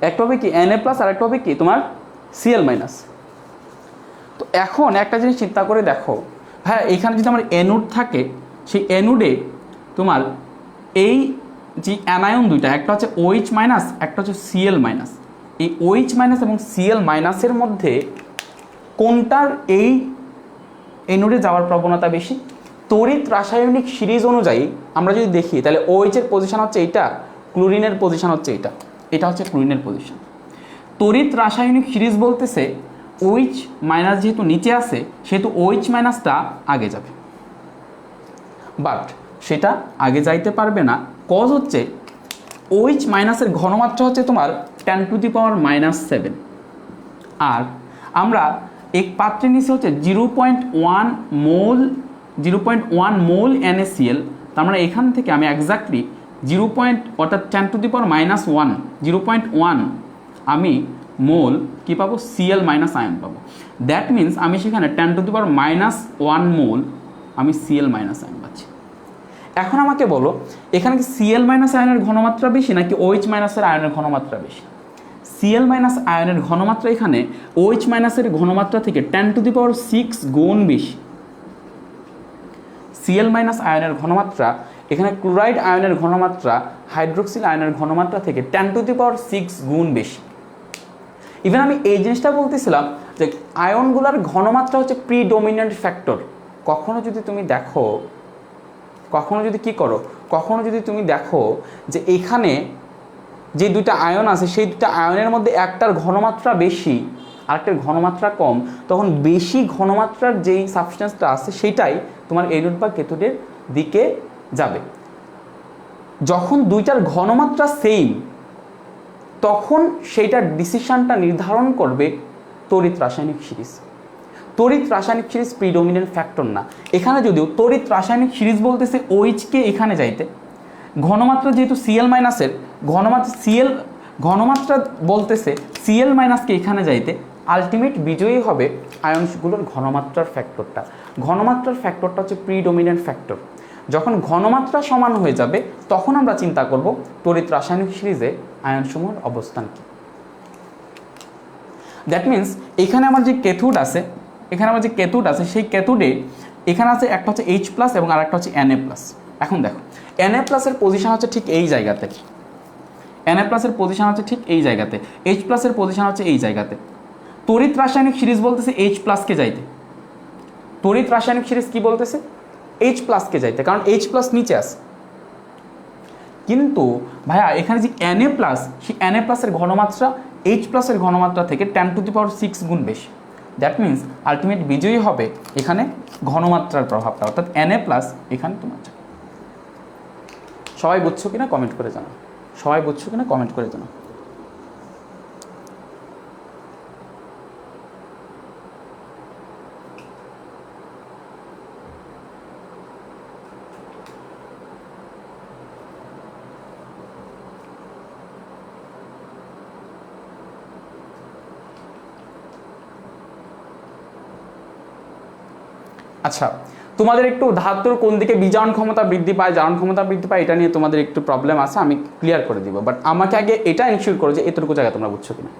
Speaker 1: একটা হবে কি Na প্লাস আর একটা হবে কি তোমার Cl মাইনাস। তো এখন একটা জিনিস চিন্তা করে দেখো, হ্যাঁ এখানে যদি আমার অ্যানোড থাকে, সেই অ্যানোডে তোমার এই যে অ্যানায়ন দুইটা, একটা হচ্ছে OH মাইনাস, একটা হচ্ছে Cl মাইনাস। এই OH মাইনাস এবং Cl মাইনাসের মধ্যে কোনটার এই অ্যানোডে যাওয়ার প্রবণতা বেশি? তড়িৎ রাসায়নিক সিরিজ অনুযায়ী আমরা যদি দেখি তাহলে OH এর পজিশন হচ্ছে এইটা, ক্লোরিনের পজিশন হচ্ছে এইটা, এটা হচ্ছে ক্লোরিনের পজিশন। তড়িৎ রাসায়নিক সিরিজ বলতেছে OH মাইনাস যেহেতু নিচে আছে, সেহেতু OH মাইনাসটা আগে যাবে, বাট সেটা আগে যাইতে পারবে না। কজ হচ্ছে OH মাইনাসের ঘনমাত্রা হচ্ছে তোমার 10⁻⁻7, আর আমরা এক পাত্রে নিচে হচ্ছে 0.1 মোল NaCl। তার মানে এখান থেকে আমি এক্স্যাক্টলি 0.1 আমি মোল কি পাবো? Cl মাইনাস আয়ন পাবো। দ্যাট মিনস আমি সেখানে 10⁻⁻1 মোল আমি Cl মাইনাস আয়ন পাচ্ছি। এখন আমাকে বলো, এখানে কি Cl মাইনাস আয়নের ঘনমাত্রা বেশি নাকি OH মাইনাসের আয়নের ঘনমাত্রা বেশি? Cl মাইনাস আয়নের ঘনমাত্রা এখানে OH মাইনাসের ঘনমাত্রা থেকে 10⁶ গুণ বেশি। Cl মাইনাস আয়নের ঘনমাত্রা এখানে ক্লোরাইড আয়নের ঘনমাত্রা হাইড্রোক্সিল আয়নের ঘনমাত্রা থেকে 10⁶ গুণ বেশি। ইভেন আমি এই জিনিসটা বলতেছিলাম যে আয়নগুলোর ঘনমাত্রা হচ্ছে প্রিডোমিনেন্ট ফ্যাক্টর। কখনো যদি তুমি দেখো কখনো যদি কি করো, কখনো যদি তুমি দেখো যে এখানে যে দুইটা আয়ন আছে সেই দুইটা আয়নের মধ্যে একটার ঘনমাত্রা বেশি আরেকটার ঘনমাত্রা কম, তখন বেশি ঘনমাত্রার যেই সাবস্টেন্সটা আছে সেটাই তোমার এনোড বা ক্যাথোডের দিকে যাবে। যখন দুইটার ঘনমাত্রা সেম তখন সেইটার ডিসিশনটা নির্ধারণ করবে তড়িৎ রাসায়নিক সিরিজ। তড়িৎ রাসায়নিক সিরিজ প্রিডোমিনেন্ট ফ্যাক্টর না। এখানে যদিও তড়িৎ রাসায়নিক সিরিজ বলতেছে ওইচকে এখানে যাইতে, ঘনমাত্রা যেহেতু সিএল মাইনাসের ঘনমাত্রা বলতেছে সিএল মাইনাসকে এখানে যাইতে, আলটিমেট বিজয়ী হবে আয়নসগুলোর ঘনমাত্রার ফ্যাক্টরটা। ঘনমাত্রার ফ্যাক্টরটা হচ্ছে প্রিডোমিনেন্ট ফ্যাক্টর। যখন ঘনমাত্রা সমান হয়ে যাবে তখন আমরা চিন্তা করব তড়িৎ রাসায়নিক সিরিজে আয়নসমূহের অবস্থান কী। দ্যাট মিন্স এখানে আমার যে ক্যাথোড আছে, সেই ক্যাথোডে এখানে আছে একটা হচ্ছে এইচ প্লাস এবং আরেকটা হচ্ছে এনএ প্লাস। এখন দেখো এনএ প্লাসের পজিশন হচ্ছে ঠিক এই জায়গাতে, এইচ প্লাসের পজিশন হচ্ছে এই জায়গাতে। তড়িৎ রাসায়নিক সিরিজ বলতেছে এইচ প্লাসকে যাইতে, তড়িৎ রাসায়নিক সিরিজ কি বলতেছে এইচ প্লাসকে যাইতে, কারণ এইচ প্লাস নিচে আছে। কিন্তু ভাইয়া এখানে যে এনএ প্লাস, সেই এনএ প্লাসের ঘনমাত্রা এইচ প্লাসের ঘনমাত্রা থেকে 10⁶ গুণ বেশি। দ্যাট মিন্স আলটিমেট বিজয়ী হবে এখানে ঘনমাত্রার প্রভাবটা, অর্থাৎ এনএ প্লাস এখানে তোমার। সবাই বুঝছো কিনা কমেন্ট করে জানাও, আচ্ছা তোমাদের একটু ধাতুর কোন দিকে বিজারণ ক্ষমতা বৃদ্ধি পায়, জারণ ক্ষমতা বৃদ্ধি পায়, এটা নিয়ে তোমাদের একটু প্রবলেম আছে, আমি ক্লিয়ার করে দিব। বাট আমাকে আগে এটা এনশিওর করো যে এতটুকু জায়গা তোমরা বুঝছো কিনা।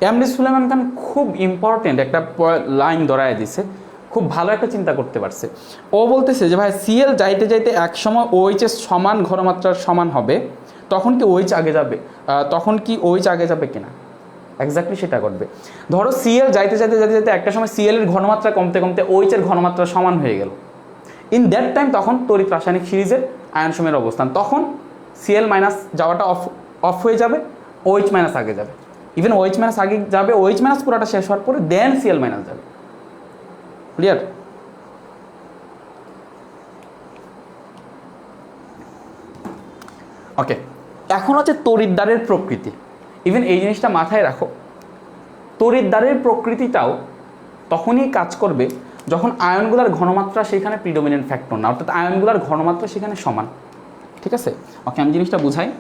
Speaker 1: এমডি সুলেমান খান খুব ইম্পর্টেন্ট একটা লাইন ধরায় দিছে, খুব ভালো একটা চিন্তা করতে পারছে। ও বলতেছে যে ভাই সিএল যাইতে যাইতে এক সময় ওইচের সমান ঘনমাত্রার সমান হবে, তখন কি ওইচ আগে যাবে কিনা, এক্স্যাক্টলি সেটা করবে। ধরো সিএল যাইতে যাইতে একটা সময় সিএল এর ঘনমাত্রা কমতে কমতে ওইচের ঘনমাত্রা সমান হয়ে গেল। ইন দ্যাট টাইম তখন তড়িৎ রাসায়নিক সিরিজের আয়নসমূহের অবস্থান, তখন সিএল মাইনাস যাওয়াটা অফ হয়ে যাবে, ওইচ মাইনাস আগে যাবে। ইভেন ওইচ মাইনাস আগে যাবে, ওইচ মাইনাস পুরোটা শেষ হওয়ার পরে দেন সিএল মাইনাস যাবে। ক্লিয়ার? ওকে, এখন হচ্ছে তড়িৎদ্বারের প্রকৃতি। ইভেন এই জিনিসটা মাথায় রাখো, তড়িৎদ্বারের প্রকৃতিটাও তখনই কাজ করবে যখন আয়নগুলোর ঘনমাত্রা সেখানে প্রিডোমিনেন্ট ফ্যাক্টর না, অর্থাৎ আয়নগুলোর ঘনমাত্রা সেখানে সমান। ঠিক আছে? ওকে, আমি জিনিসটা বুঝাই।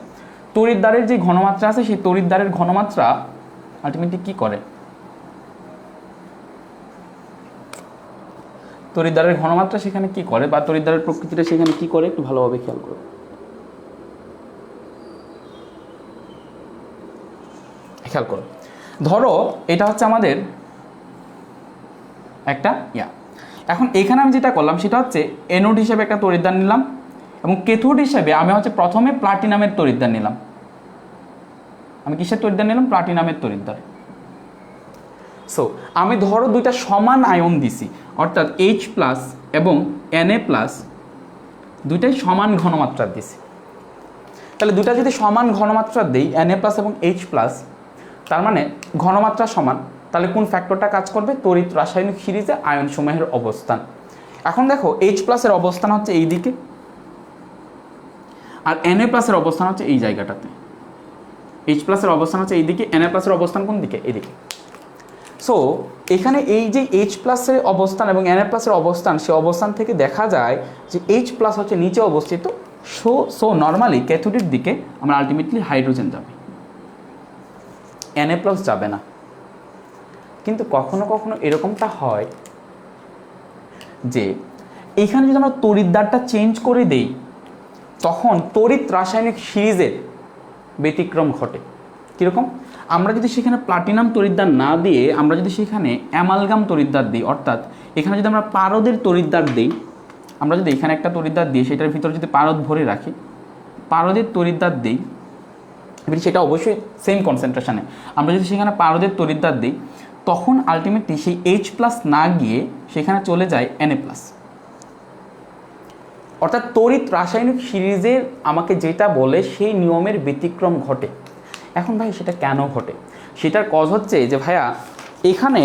Speaker 1: তড়িৎদ্বারের যে ঘনমাত্রা আছে সেই তড়িৎদ্বারের ঘনমাত্রা আলটিমেটলি কি করে, তড়িৎদ্বারের ঘনমাত্রা সেখানে কি করে বা তড়িৎদ্বারের প্রকৃতিটা সেখানে কি করে একটু ভালোভাবে খেয়াল করো। ধরো এটা হচ্ছে আমাদের একটা এখন এখানে আমি যেটা করলাম সেটা হচ্ছে এনোড হিসেবে একটা তড়িৎদ্বার নিলাম এবং ক্যাথোড হিসেবে আমি হচ্ছে প্রথমে প্লাটিনামের তড়িৎদ্বার নিলাম। আমি কিসের তড়িৎদ্বার নিলাম? প্লাটিনামের তড়িৎদ্বার। সো আমি ধরো দুইটা সমান আয়ন দিছি, অর্থাৎ এইচ প্লাস এবং এনএ প্লাস দুইটাই সমান ঘনমাত্রার দিছি। তাহলে দুইটা যদি সমান ঘনমাত্রা দেই এনএ প্লাস এবং এইচ প্লাস, তার মানে ঘনমাত্রা সমান, তাহলে কোন ফ্যাক্টরটা কাজ করবে? তড়িৎ রাসায়নিক সিরিজে আয়নসমূহের অবস্থান। এখন দেখো এইচ প্লাসের অবস্থান হচ্ছে এই দিকে আর এনএ প্লাসের অবস্থান হচ্ছে এই জায়গাটাতে। এইচ প্লাসের অবস্থান হচ্ছে এইদিকে, এনএ প্লাসের অবস্থান কোন দিকে? এইদিকে। সো এখানে এই যে এইচ প্লাসের অবস্থান এবং এনএ প্লাসের অবস্থান, সে অবস্থান থেকে দেখা যায় যে এইচ প্লাস হচ্ছে নিচে অবস্থিত। সো নর্মালি ক্যাথোডের দিকে আমরা আলটিমেটলি হাইড্রোজেন যাবে, এনএ প্লাস যাবে না। কিন্তু কখনো কখনো এরকমটা হয় যে এইখানে যদি আমরা তড়িৎদ্বারটা চেঞ্জ করে দেই তখন তড়িৎ রাসায়নিক সিরিজের ব্যতিক্রম ঘটে। কীরকম? আমরা যদি সেখানে প্লাটিনাম তড়িৎদ্বার না দিয়ে আমরা যদি সেখানে অ্যামালগাম তড়িৎদ্বার দিই, অর্থাৎ এখানে যদি আমরা পারদের তড়িৎদ্বার দিই, আমরা যদি এখানে একটা তড়িৎদ্বার দিই সেটার ভিতরে যদি পারদ ভরে রাখি, পারদের তড়িৎদ্বার দিই, সেটা অবশ্যই সেম কনসেন্ট্রেশনে, আমরা যদি সেখানে পারদের তড়িৎদ্বার দিই তখন আলটিমেটলি সেই H+ না গিয়ে সেখানে চলে যায় Na+। অর্থাৎ তড়িৎ রাসায়নিক সিরিজের আমাকে যেটা বলে সেই নিয়মের ব্যতিক্রম ঘটে। এখন ভাই সেটা কেন ঘটে? সেটার কজ হচ্ছে যে ভাইয়া এখানে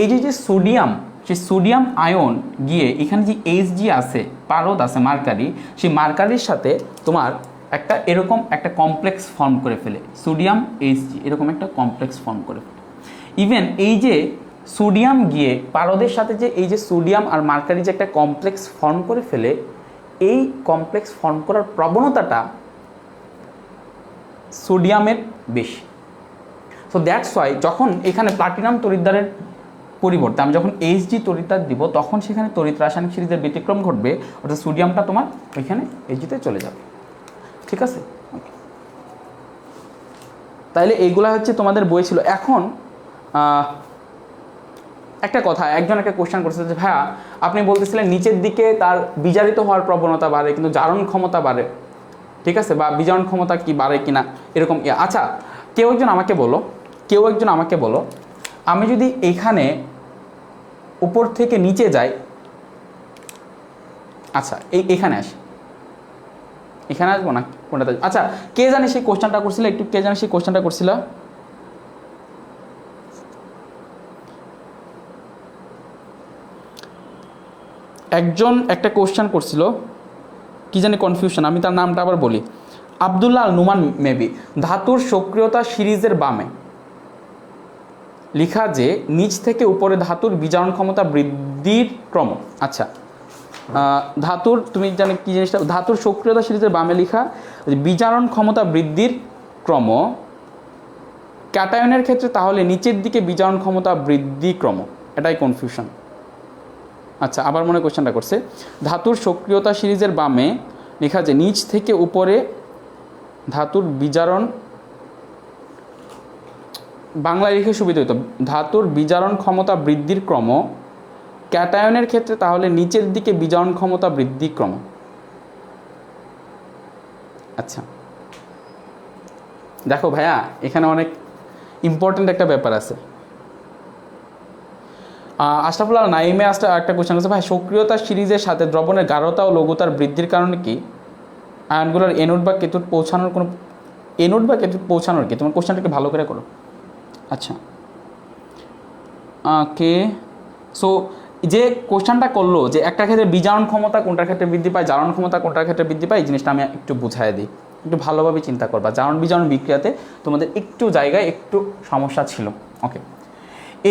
Speaker 1: এই যে সোডিয়াম, সেই সোডিয়াম আয়ন গিয়ে এখানে যে Hg আছে, পারদ আছে মার্কারি, সেই মার্কারির সাথে তোমার একটা এরকম একটা কমপ্লেক্স ফর্ম করে ফেলে, সোডিয়াম Hg এরকম একটা কমপ্লেক্স ফর্ম করে ফেলে। ইভেন এই যে সোডিয়াম গিয়ে পারদের সাথে যে এই যে সোডিয়াম আর মার্কারি যে একটা কমপ্লেক্স ফর্ম করে ফেলে, এই কমপ্লেক্স ফর্ম করার প্রবণতাটা সোডিয়ামের বেশি। সো দ্যাটস ওয়াই যখন এখানে প্লাটিনাম তড়িৎদ্বারের পরিবর্তে আমি যখন Hg তড়িৎদ্বার দিব তখন সেখানে তড়িৎ রাসায়নিক সিরিজের ব্যতিক্রম ঘটবে, অর্থাৎ সোডিয়ামটা তোমার ওইখানে Hgতে চলে যাবে। ঠিক আছে? তাইলে এইগুলা হচ্ছে তোমাদের বই ছিল। এখন একটা কথা, একজন একটা কোশ্চেন করছে যে ভাইয়া আপনি বলতেছিলেন নিচের দিকে তার বিজারিত হওয়ার প্রবণতা বাড়ে কিন্তু জারণ ক্ষমতা বাড়ে, ঠিক আছে, বা বিজারণ ক্ষমতা কি বাড়ে কিনা এরকম। আচ্ছা, কেউ একজন আমাকে বলো আমি যদি এখানে উপর থেকে নিচে যাই, আচ্ছা এখানে আসি, এখানে আসবো না কোনটাতে? আচ্ছা, কে জানি সেই কোশ্চেনটা করছিল? একজন একটা কোশ্চেন করছিল, কি জানি কনফিউশন, আমি তার নামটা আবার বলি, আব্দুল্লাহ আল নুমান মেবি। ধাতুর সক্রিয়তা সিরিজের বামে লিখা যে নিচ থেকে উপরে ধাতুর বিজারণ ক্ষমতা বৃদ্ধির ক্রম। আচ্ছা, ধাতুর, তুমি জানি কি জিনিসটা, ধাতুর সক্রিয়তা সিরিজের বামে লেখা বিজারণ ক্ষমতা বৃদ্ধির ক্রম ক্যাটায়নের ক্ষেত্রে তাহলে নিচের দিকে বিজারণ ক্ষমতা বৃদ্ধি ক্রম, এটাই কনফিউশন। আচ্ছা, আবার মনে কোশ্চেনটা করছে, ধাতুর সক্রিয়তা সিরিজের বামে লেখা যে নিচ থেকে উপরে ধাতুর বিজারণ, বাংলায় লিখে সুবিধা হতো, ধাতুর বিজারণ ক্ষমতা বৃদ্ধির ক্রম ক্যাটায়নের ক্ষেত্রে তাহলে নিচের দিকে বিজারণ ক্ষমতা বৃদ্ধি ক্রম। আচ্ছা দেখো ভাইয়া, এখানে অনেক ইম্পর্টেন্ট একটা ব্যাপার আছে। আশরাফুল্লাহ নাইমে একটা কোশ্চেন আছে, ভাই সক্রিয়তা সিরিজের সাথে দ্রবণের গাঢ়তা ও লঘুতার বৃদ্ধির কারণে কি আয়নগুলোর এনোড বা কেতুট পৌঁছানোর কি? তোমার কোশ্চেনটাকে ভালো করে করো। আচ্ছা, কে সো যে কোশ্চেনটা করলো যে একটা ক্ষেত্রে বিজারণ ক্ষমতা কোনটার ক্ষেত্রে বৃদ্ধি পায়, জারণ ক্ষমতা কোনটার ক্ষেত্রে বৃদ্ধি পায়, এই জিনিসটা আমি একটু বুঝাই দিই, একটু ভালোভাবে চিন্তা করবা। জারণ বিজারণ বিক্রিয়াতে তোমাদের একটু জায়গায় একটু সমস্যা ছিল। ওকে,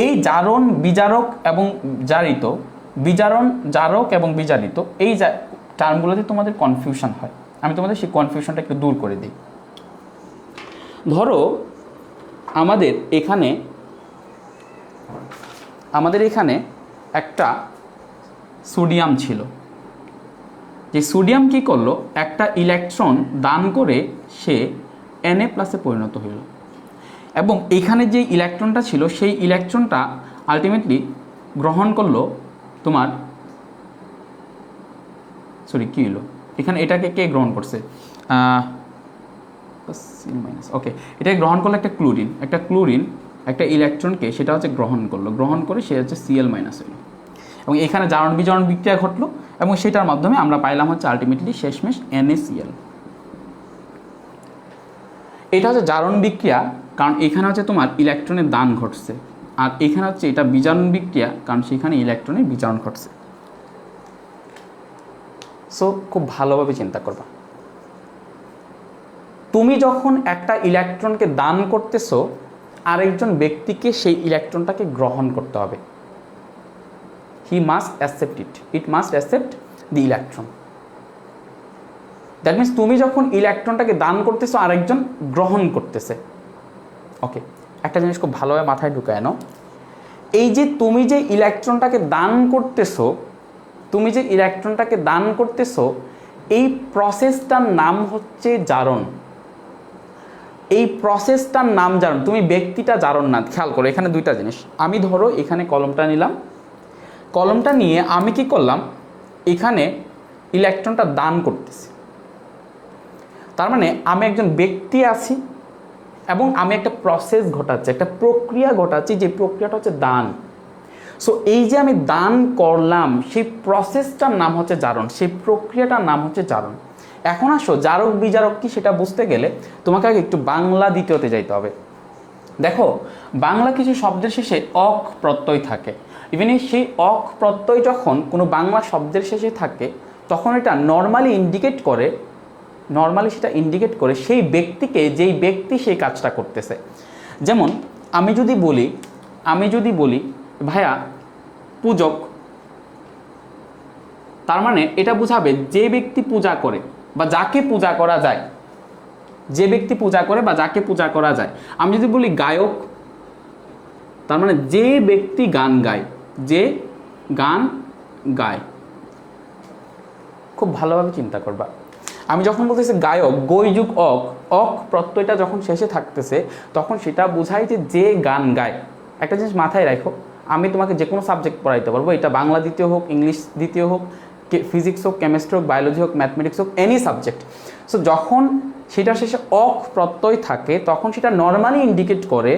Speaker 1: এই জারণ বিজারক এবং জারিত, বিজারণ জারক এবং বিজারিত, এই টার্মগুলোতে তোমাদের কনফিউশন হয়। আমি তোমাদের সেই কনফিউশনটা একটু দূর করে দিই। ধরো আমাদের এখানে একটা সোডিয়াম ছিল, যে সোডিয়াম কি করলো, একটা ইলেকট্রন দান করে সে Na+ পরিণত হইল, এবং এখানে যে ইলেকট্রনটা ছিল সেই ইলেকট্রনটা আলটিমেটলি গ্রহণ করলো তোমার, কি হলো এখানে, এটাকে কে গ্রহণ করছে, ওকে, এটাকে গ্রহণ করলো একটা ক্লোরিন একটা ইলেকট্রনকে সেটা হচ্ছে গ্রহণ করে সে হচ্ছে Cl- হইল, এবং এখানে জারণ বিজারণ বিক্রিয়া ঘটলো এবং সেটার মাধ্যমে আমরা পাইলাম হচ্ছে আলটিমেটলি শেষমেশ NaCl। এটা হচ্ছে জারণ বিক্রিয়া, কারণ এখানে হচ্ছে তোমার ইলেকট্রনের দান ঘটছে, আর এখানে হচ্ছে এটা বিজারণ বিক্রিয়া, কারণ সেখানে ইলেকট্রনের বিজারণ ঘটছে। সো খুব ভালোভাবে চিন্তা করবা, তুমি যখন একটা ইলেকট্রনকে দান করতেছো আরেকজন ব্যক্তিকে সেই ইলেকট্রনটাকে গ্রহণ করতে হবে। He must accept it must accept the electron. That means তুমি যখন ইলেকট্রনটাকে দান করতেছো আরেকজন গ্রহণ করতেছে। ওকে, একটা জিনিস খুব ভালোভাবে মাথায় ঢুকায় নাও, এই যে তুমি যে ইলেকট্রনটাকে দান করতেছো, তুমি যে ইলেকট্রনটাকে দান করতেছো, এই প্রসেসটার নাম হচ্ছে জারণ। এই প্রসেসটার নাম জারণ। তুমি ব্যক্তিটা জারণ না। খেয়াল করো, এখানে দুইটা জিনিস। আমি ধরো এখানে কলমটা নিলাম, কলমটা নিয়ে আমি কি করলাম, এখানে ইলেকট্রনটা দান করতেছি। তার মানে আমি একজন ব্যক্তি আছি এবং আমি একটা প্রসেস ঘটাচ্ছি, একটা প্রক্রিয়া ঘটাচ্ছি, যে প্রক্রিয়াটা হচ্ছে দান। সো এই যে আমি দান করলাম, সেই প্রসেসটার নাম হচ্ছে জারণ, সেই প্রক্রিয়াটার নাম হচ্ছে জারণ। এখন আসো জারক বিজারক কি সেটা বুঝতে গেলে তোমাকে আগে একটু বাংলা দ্বিতীয়তে যাইতে হবে। দেখো, বাংলা কিছু শব্দের শেষে অক প্রত্যয় থাকে। ইভেন সেই অক প্রত্যয় যখন কোনো বাংলা শব্দের শেষে থাকে, তখন এটা নর্মালি সেটা ইন্ডিকেট করে সেই ব্যক্তিকে, যেই ব্যক্তি সেই কাজটা করতেছে। যেমন আমি যদি বলি ভাইয়া পূজক, তার মানে এটা বোঝাবে যে ব্যক্তি পূজা করে বা যাকে পূজা করা যায়, যে ব্যক্তি পূজা করে বা যাকে পূজা করা যায়। আমি যদি বলি গায়ক, তার মানে যে ব্যক্তি গান গায়, যে গান গায়। খুব ভালোভাবে চিন্তা করবা। আমি যখন বলতেছি গায়ক, গই যুগ অক, অক প্রত্যয়টা যখন শেষে থাকতেছে, তখন সেটা বোঝায় যে গান গায়। একটা জিনিস মাথায় রাখো, আমি তোমাকে যে কোনো সাবজেক্ট পড়াইতে পারবো, এটা বাংলা দ্বিতীয় হোক, ইংলিশ দ্বিতীয় হোক, ফিজিক্স হোক, কেমিস্ট্রি হোক, বায়োলজি হোক, ম্যাথমেটিক্স হোক, এনি সাবজেক্ট। সো যখন সেটার শেষে অক প্রত্যয় থাকে, তখন সেটা নর্মালি ইন্ডিকেট করে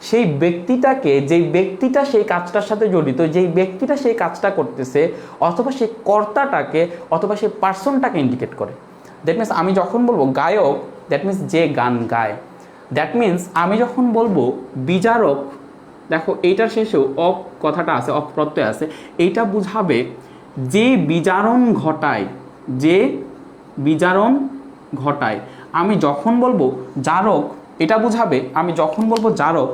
Speaker 1: সেই ব্যক্তিটাকে, যেই ব্যক্তিটা সেই কাজটার সাথে জড়িত, যেই ব্যক্তিটা সেই কাজটা করতেছে, অথবা সেই কর্তাটাকে, অথবা সেই পার্সনটাকে ইন্ডিকেট করে। দ্যাট মিনস আমি যখন বলবো গায়ক, দ্যাট মিনস যে গান গায়। দ্যাট মিনস আমি যখন বলবো বিজারক, দেখো এইটার শেষেও অক কথাটা আছে, অক প্রত্যয় আছে, এইটা বুঝাবে যে বিজারণ ঘটায়, যে বিজারণ ঘটায়। আমি যখন বলবো জারক, এটা বুঝাবে, আমি যখন বলবো জারক,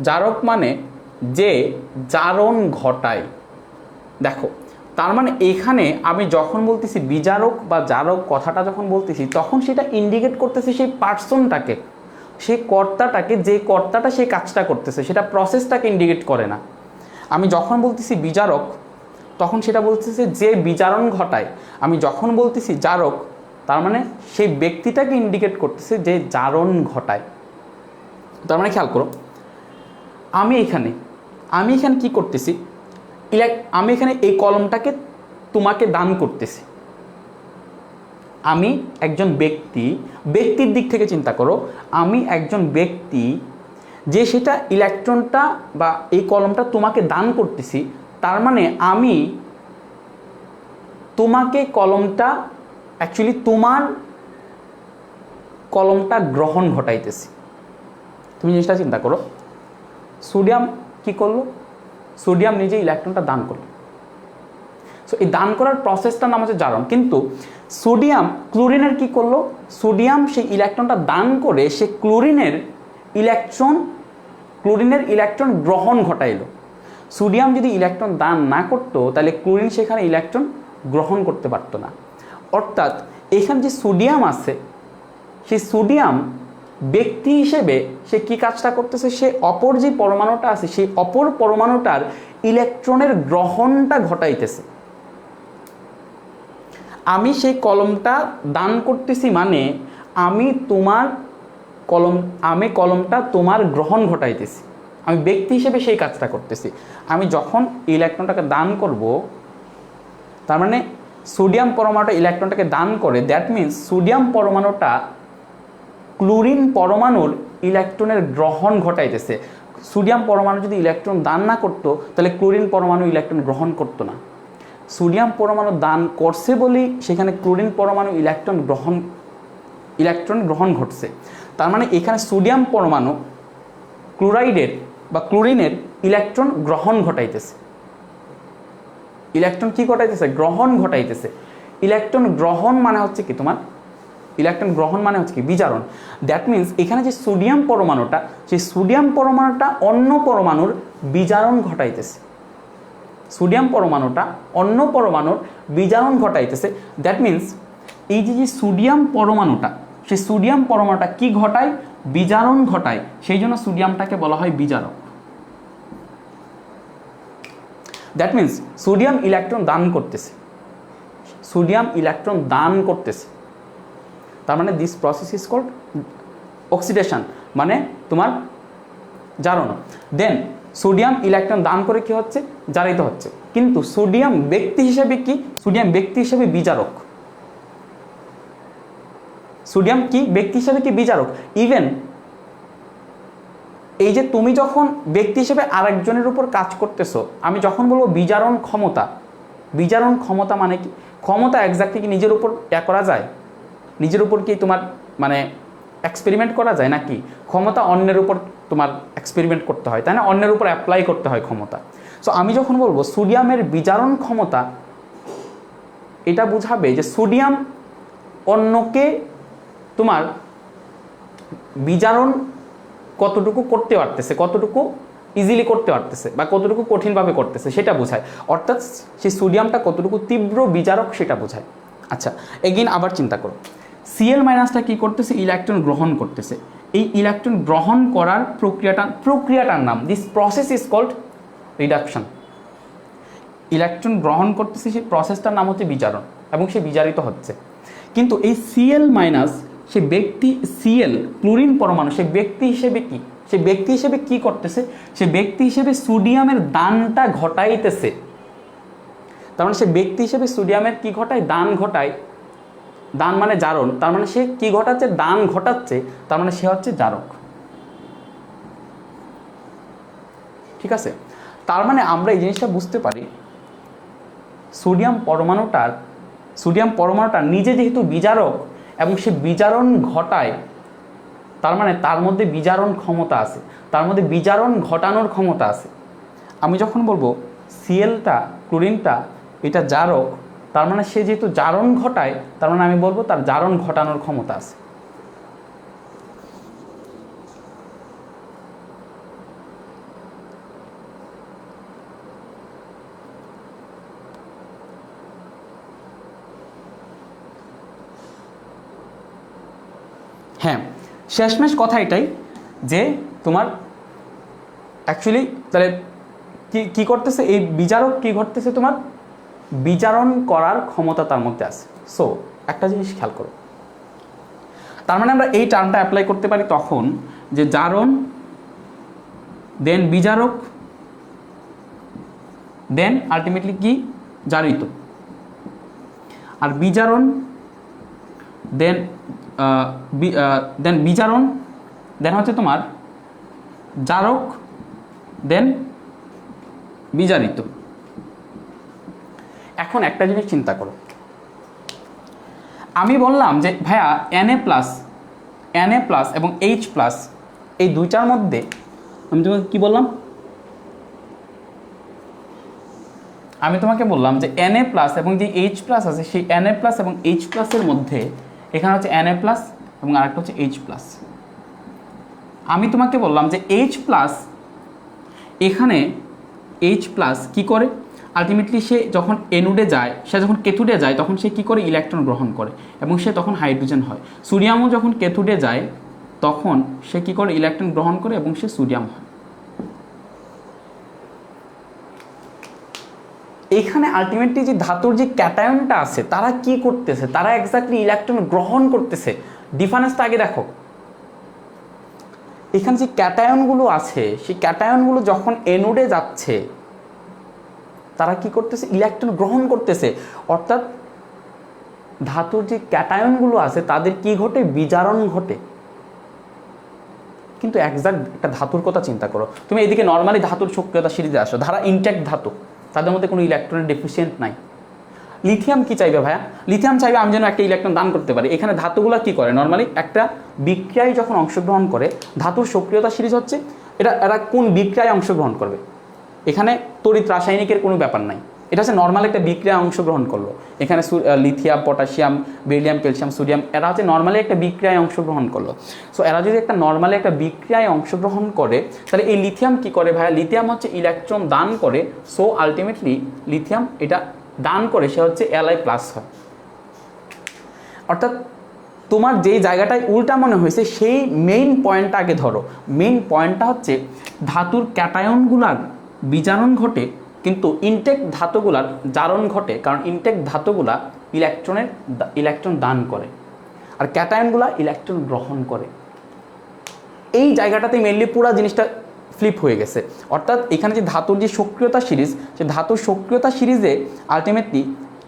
Speaker 1: জারক মানে যে জারণ ঘটায়। দেখো, তার মানে এখানে আমি যখন বলতেছি বিজারক বা জারক কথাটা যখন বলতেছি, তখন সেটা ইন্ডিকেট করতেছে সেই পার্সনটাকে, সেই কর্তাটাকে, যে কর্তাটা সেই কাজটা করতেছে, সেটা প্রসেসটাকে ইন্ডিকেট করে না। আমি যখন বলতেছি বিজারক, তখন সেটা বলতেছে যে বিজারণ ঘটায়। আমি যখন বলতেছি জারক, তার মানে সেই ব্যক্তিটাকে ইন্ডিকেট করতেছে যে জারণ ঘটায়। তার মানে খেয়াল করো, আমি এখানে কি করতেছি, আমি এখানে এই কলমটাকে তোমাকে দান করতেছি। আমি একজন ব্যক্তির দিক থেকে চিন্তা করো, আমি একজন ব্যক্তি যে সেটা ইলেকট্রনটা বা এই কলমটা তোমাকে দান করতেছি। তার মানে আমি তোমাকে কলমটা, অ্যাকচুয়ালি তোমার কলমটা গ্রহণ ঘটাইতেছি। তুমি জিনিসটা চিন্তা করো, সোডিয়াম কি করলো, সোডিয়াম নিজে ইলেকট্রনটা দান করলো। সো এই দান করার প্রসেসটার নাম হচ্ছে জারণ। কিন্তু সোডিয়াম ক্লোরিনের কি করলো, সোডিয়াম সেই ইলেকট্রনটা দান করে সে ক্লোরিনের ইলেকট্রন গ্রহণ ঘটাইলো। সোডিয়াম যদি ইলেকট্রন দান না করতো, তাহলে ক্লোরিন সেখানে ইলেকট্রন গ্রহণ করতে পারতো না। অর্থাৎ এখানে যে সোডিয়াম আছে, সেই সোডিয়াম ব্যক্তি হিসেবে সে কি কাজটা করতেছে, সে অপর যে পরমাণুটা আছে, সেই অপর পরমাণুটার ইলেকট্রনের গ্রহণটা ঘটাইতেছে। আমি সেই কলমটা দান করতেছি, মানে আমি কলমটা তোমার গ্রহণ ঘটাইতেছি। আমি ব্যক্তি হিসেবে সেই কাজটা করতেছি। আমি যখন ইলেকট্রনটাকে দান করব, তার মানে সোডিয়াম পরমাণুটা ইলেকট্রনটাকে দান করে, দ্যাট মিনস সোডিয়াম পরমাণুটা ক্লোরিন পরমাণুর ইলেকট্রনের গ্রহণ ঘটাইতেছে। সোডিয়াম পরমাণু যদি ইলেকট্রন দান না করতো, তাহলে ক্লোরিন পরমাণু ইলেকট্রন গ্রহণ করতো না। সোডিয়াম পরমাণু দান করছে বলেই সেখানে ক্লোরিন পরমাণু ইলেকট্রন গ্রহণ ঘটছে। তার মানে এখানে সোডিয়াম পরমাণু ক্লোরাইডের বা ক্লোরিনের ইলেকট্রন গ্রহণ ঘটাইতেছে। ইলেকট্রন কি ঘটাইতেছে? গ্রহণ ঘটাইতেছে। ইলেকট্রন গ্রহণ মানে হচ্ছে কি তোমার, ইলেকট্রন গ্রহণ মানে হচ্ছে কি বিজারণ। দ্যাট মিনস এখানে যে সোডিয়াম পরমাণুটা, সেই সোডিয়াম পরমাণুটা অন্য পরমাণুর বিজারণ ঘটাইতেছে। সোডিয়াম পরমাণুটা অন্য পরমাণুর বিজারণ ঘটাইতেছে। দ্যাট মিনস এই যে সোডিয়াম পরমাণুটা, সেই সোডিয়াম পরমাণুটা কি ঘটায়? বিজারণ ঘটায়, সেই জন্য সোডিয়ামটাকে বলা হয় বিজারক। দ্যাট মিনস সোডিয়াম ইলেকট্রন দান করতেছে, সোডিয়াম ইলেকট্রন দান করতেছে, তার মানে this process is called oxidation, মানে তোমার জারণ। দেন সোডিয়াম ইলেকট্রন দান করে কি হচ্ছে? জারিত হচ্ছে। কিন্তু সোডিয়াম ব্যক্তি হিসেবে কি? সোডিয়াম ব্যক্তি হিসেবে বিজারক। সোডিয়াম কি ব্যক্তি হিসেবে কি? বিজারক। ইভেন এই যে তুমি যখন ব্যক্তি হিসেবে আরেকজনের উপর কাজ করতেছো, আমি যখন বলবো বিজারণ ক্ষমতা, বিজারণ ক্ষমতা মানে কি? ক্ষমতা এক্স্যাক্টলি কি নিজের উপর করা যায়? নিজের উপর কি তোমার মানে এক্সপেরিমেন্ট করা যায় নাকি? ক্ষমতা অন্যের উপর তোমার এক্সপেরিমেন্ট করতে হয়, তাই না? অন্যের উপর অ্যাপ্লাই করতে হয় ক্ষমতা। সো আমি যখন বলবো সোডিয়ামের বিজারণ ক্ষমতা, এটা বোঝাবে যে সোডিয়াম অন্যকে তোমার বিজারণ কতটুকু করতে পারতেছে, কতটুকু ইজিলি করতে পারতেছে বা কতটুকু কঠিনভাবে করতেছে সেটা বোঝায়। অর্থাৎ সেই সোডিয়ামটা কতটুকু তীব্র বিজারক সেটা বোঝায়। আচ্ছা, এগেইন আবার চিন্তা করো, Cl মাইনাসটা কী করতেছে? ইলেকট্রন গ্রহণ করতেছে। এই ইলেকট্রন গ্রহণ করার প্রক্রিয়াটার নাম, this process is called reduction. Electron গ্রহণ করতেছে, সেই প্রসেসটার নাম হচ্ছে বিজারণ, এবং সে বিজারিত হচ্ছে। কিন্তু এই Cl মাইনাস, সে ব্যক্তি Cl ক্লোরিন পরমাণু, সে ব্যক্তি হিসেবে কি? সে ব্যক্তি হিসেবে কি করতেছে? সে ব্যক্তি হিসেবে সোডিয়ামের দানটা ঘটাইতেছে। তার মানে সে ব্যক্তি হিসেবে সোডিয়ামের কি ঘটায়? দান ঘটায়। দান মানে জারণ, তার মানে সে কি ঘটাচ্ছে? দান ঘটাচ্ছে, তার মানে সে হচ্ছে জারক। ঠিক আছে? তার মানে আমরা এই জিনিসটা বুঝতে পারি, সোডিয়াম পরমাণুটার নিজে যেহেতু বিজারক এবং সে বিজারণ ঘটায়, তার মানে তার মধ্যে বিজারণ ক্ষমতা আছে, তার মধ্যে বিজারণ ঘটানোর ক্ষমতা আছে। আমি যখন বলবো সিএলটা, ক্লোরিনটা এটা জারক, তার মানে সে যেহেতু জারণ ঘটায়, তার মানে আমি বলবো তার জারণ ঘটানোর ক্ষমতা আছে। হ্যাঁ, শেষমেশ কথা এটাই যে তোমার অ্যাকচুয়ালি তাহলে কি করতেছে? এই বিজারক কি ঘটতেছে? তোমার বিজারণ করার ক্ষমতা তার মধ্যে আছে। সো একটা জিনিস খেয়াল করো, তার মানে আমরা এই টার্মটা অ্যাপ্লাই করতে পারি তখন যে জারণ, দেন বিজারক, দেন আলটিমেটলি কি? জারিত। আর বিজারণ, দেন বিজারণ, দেন হচ্ছে তোমার জারক, দেন বিজারিত। এখন একটা জিনিস চিন্তা করো, আমি বললাম যে ভাইয়া Na প্লাস এবং H প্লাস এই দুইটার মধ্যে আমি তোমাকে কি বললাম? আমি তোমাকে বললাম যে Na প্লাস এবং যে H প্লাস আছে, সেই Na প্লাস এবং H প্লাসের মধ্যে এখানে হচ্ছে Na প্লাস এবং আরেকটা হচ্ছে H প্লাস। আমি তোমাকে বললাম যে H প্লাস, এখানে H প্লাস কী করে? আলটিমেটলি সে যখন এনোডে যায়, সে যখন ক্যাথোডে যায়, তখন সে কী করে? ইলেকট্রন গ্রহণ করে এবং সে তখন হাইড্রোজেন হয়। সোডিয়ামও যখন ক্যাথোডে যায়, তখন সে কী করে? ইলেকট্রন গ্রহণ করে এবং সে সোডিয়াম হয়। এখানে আলটিমেটলি যে ধাতুর যে ক্যাটায়নটা আছে, তারা কি করতেছে? তারা এক্স্যাক্টলি ইলেকট্রন গ্রহণ করতেছে। ডিফারেন্সটা আগে দেখো, এখানে যে ক্যাটায়নগুলো আছে, সেই ক্যাটায়নগুলো যখন এনোডে যাচ্ছে, তারা কি করতেছে? ইলেকট্রন গ্রহণ করতেছে। অর্থাৎ ধাতুর যে ক্যাটায়নগুলো আছে তাদের কি ঘটে? বিজারণ ঘটে। কিন্তু এক্সাক্ট একটা ধাতুর কথা চিন্তা করো, তুমি এদিকে নর্মালি ধাতুর সক্রিয়তা সিরিজে আসো, ধারা ইনট্যাক্ট ধাতু, তাদের মধ্যে কোনো ইলেকট্রনের ডেফিসিয়েন্ট নাই। লিথিয়াম কি চাইবে ভাইয়া? লিথিয়াম চাইবে আমি যেন একটা ইলেকট্রন দান করতে পারি। এখানে ধাতুগুলো কি করে? নর্মালি একটা বিক্রিয়ায় যখন অংশগ্রহণ করে, ধাতুর সক্রিয়তা সিরিজ হচ্ছে এরা কোন বিক্রিয়ায় অংশগ্রহণ করবে। এখানে তড়িৎ রাসায়নিকের কোনো ব্যাপার নাই, এটা হচ্ছে নর্মাল একটা বিক্রিয়ায় অংশগ্রহণ করলো। এখানে lithium, potassium, beryllium, calcium, sodium, এরা হচ্ছে নর্মালি একটা বিক্রিয়ায় অংশগ্রহণ করলো। সো এরা যদি একটা নর্মালি একটা বিক্রিয়ায় অংশগ্রহণ করে, তাহলে এই লিথিয়াম কি করে ভাইয়া? লিথিয়াম হচ্ছে ইলেকট্রন দান করে। সো আলটিমেটলি লিথিয়াম এটা দান করে, সে হচ্ছে Li প্লাস হয়। অর্থাৎ তোমার যেই জায়গাটায় উল্টা মনে হয়েছে সেই মেইন পয়েন্টটা আগে ধরো। মেইন পয়েন্টটা হচ্ছে ধাতুর ক্যাটায়নগুলার বিজারণ ঘটে, কিন্তু ইনটেক ধাতুগুলার জারণ ঘটে, কারণ ইনটেক ধাতুগুলা ইলেকট্রন দান করে আর ক্যাটায়নগুলা ইলেকট্রন গ্রহণ করে। এই জায়গাটাতে মেইনলি পুরো জিনিসটা ফ্লিপ হয়ে গেছে। অর্থাৎ এখানে যে ধাতুর যে সক্রিয়তা সিরিজ, সে ধাতুর সক্রিয়তা সিরিজে আলটিমেটলি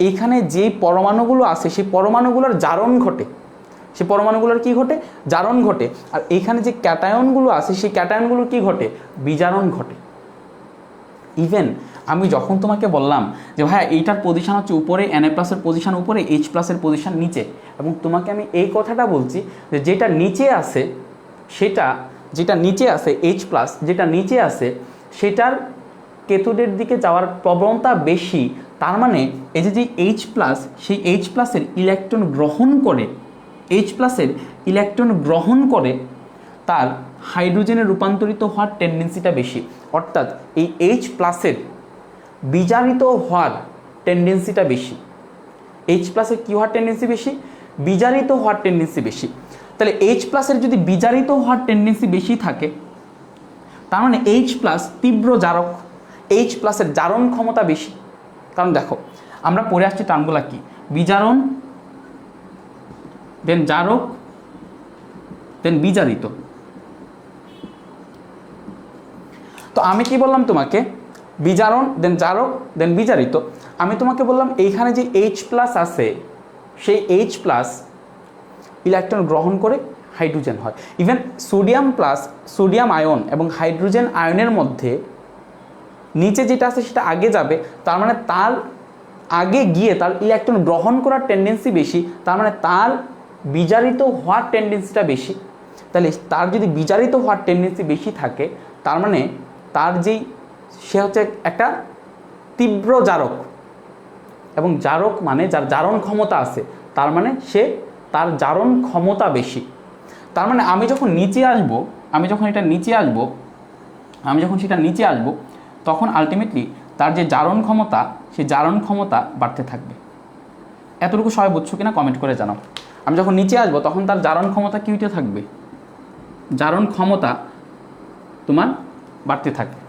Speaker 1: এইখানে যে পরমাণুগুলো আছে সেই পরমাণুগুলোর জারণ ঘটে, সেই পরমাণুগুলোর কি ঘটে? জারণ ঘটে। আর এইখানে যে ক্যাটায়নগুলো আছে সেই ক্যাটায়নগুলোর কি ঘটে? বিজারণ ঘটে। ইভেন আমি যখন তোমাকে বললাম যে ভাইয়া এইটার পজিশন হচ্ছে উপরে, Na প্লাসের পজিশন উপরে, H প্লাসের পজিশন নিচে, এবং তোমাকে আমি এই কথাটা বলছি যে যেটা নিচে আছে যেটা নিচে আছে H প্লাস, যেটা নিচে আছে সেটার কেথোডের দিকে যাওয়ার প্রবণতা বেশি। তার মানে এই যে H প্লাস, সেই H প্লাসের ইলেকট্রন গ্রহণ করে, H প্লাসের ইলেকট্রন গ্রহণ করে তার হাইড্রোজেনে রূপান্তরিত হওয়ার টেন্ডেন্সিটা বেশি। অর্থাৎ এই H প্লাসের বিজারিত হওয়ার টেন্ডেন্সিটা বেশি। H প্লাসের কী হওয়ার টেন্ডেন্সি বেশি? বিজারিত হওয়ার টেন্ডেন্সি বেশি। তাহলে H প্লাসের যদি বিজারিত হওয়ার টেন্ডেন্সি বেশি থাকে, তার মানে H প্লাস তীব্র জারক, H প্লাসের জারণ ক্ষমতা বেশি। কারণ দেখো আমরা পড়ে আসছি টার্মগুলা কি? বিজারণ, দেন জারক, দেন বিজারিত। তো আমি কি বললাম তোমাকে? বিজারণ, দেন জারক, দেন বিজারিত। আমি তোমাকে বললাম এইখানে যে H প্লাস আছে সেই H প্লাস ইলেকট্রন গ্রহণ করে হাইড্রোজেন হয়। Even sodium plus, sodium ion এবং হাইড্রোজেন আয়নের মধ্যে নিচে যেটা আছে সেটা আগে যাবে, তার মানে তার আগে গিয়ে তার ইলেকট্রন গ্রহণ করার টেন্ডেন্সি বেশি, তার মানে তার বিজারিত হওয়ার টেন্ডেন্সিটা বেশি। তাহলে তার যদি বিজারিত হওয়ার টেন্ডেন্সি বেশি থাকে, তার মানে তার যেই সে হচ্ছে একটা তীব্র জারক, এবং জারক মানে যার জারণ ক্ষমতা আছে, তার মানে সে তার জারণ ক্ষমতা বেশি। তার মানে আমি যখন সেটা নিচে আসবো তখন আলটিমেটলি তার যে জারণ ক্ষমতা, সেই জারণ ক্ষমতা বাড়তে থাকবে। এতটুকু সবাই বুঝছো কিনা কমেন্ট করে জানাও। আমি যখন নিচে আসবো তখন তার জারণ ক্ষমতা কি হইতে থাকবে? জারণ ক্ষমতা তোমার বাড়তে থাকবে।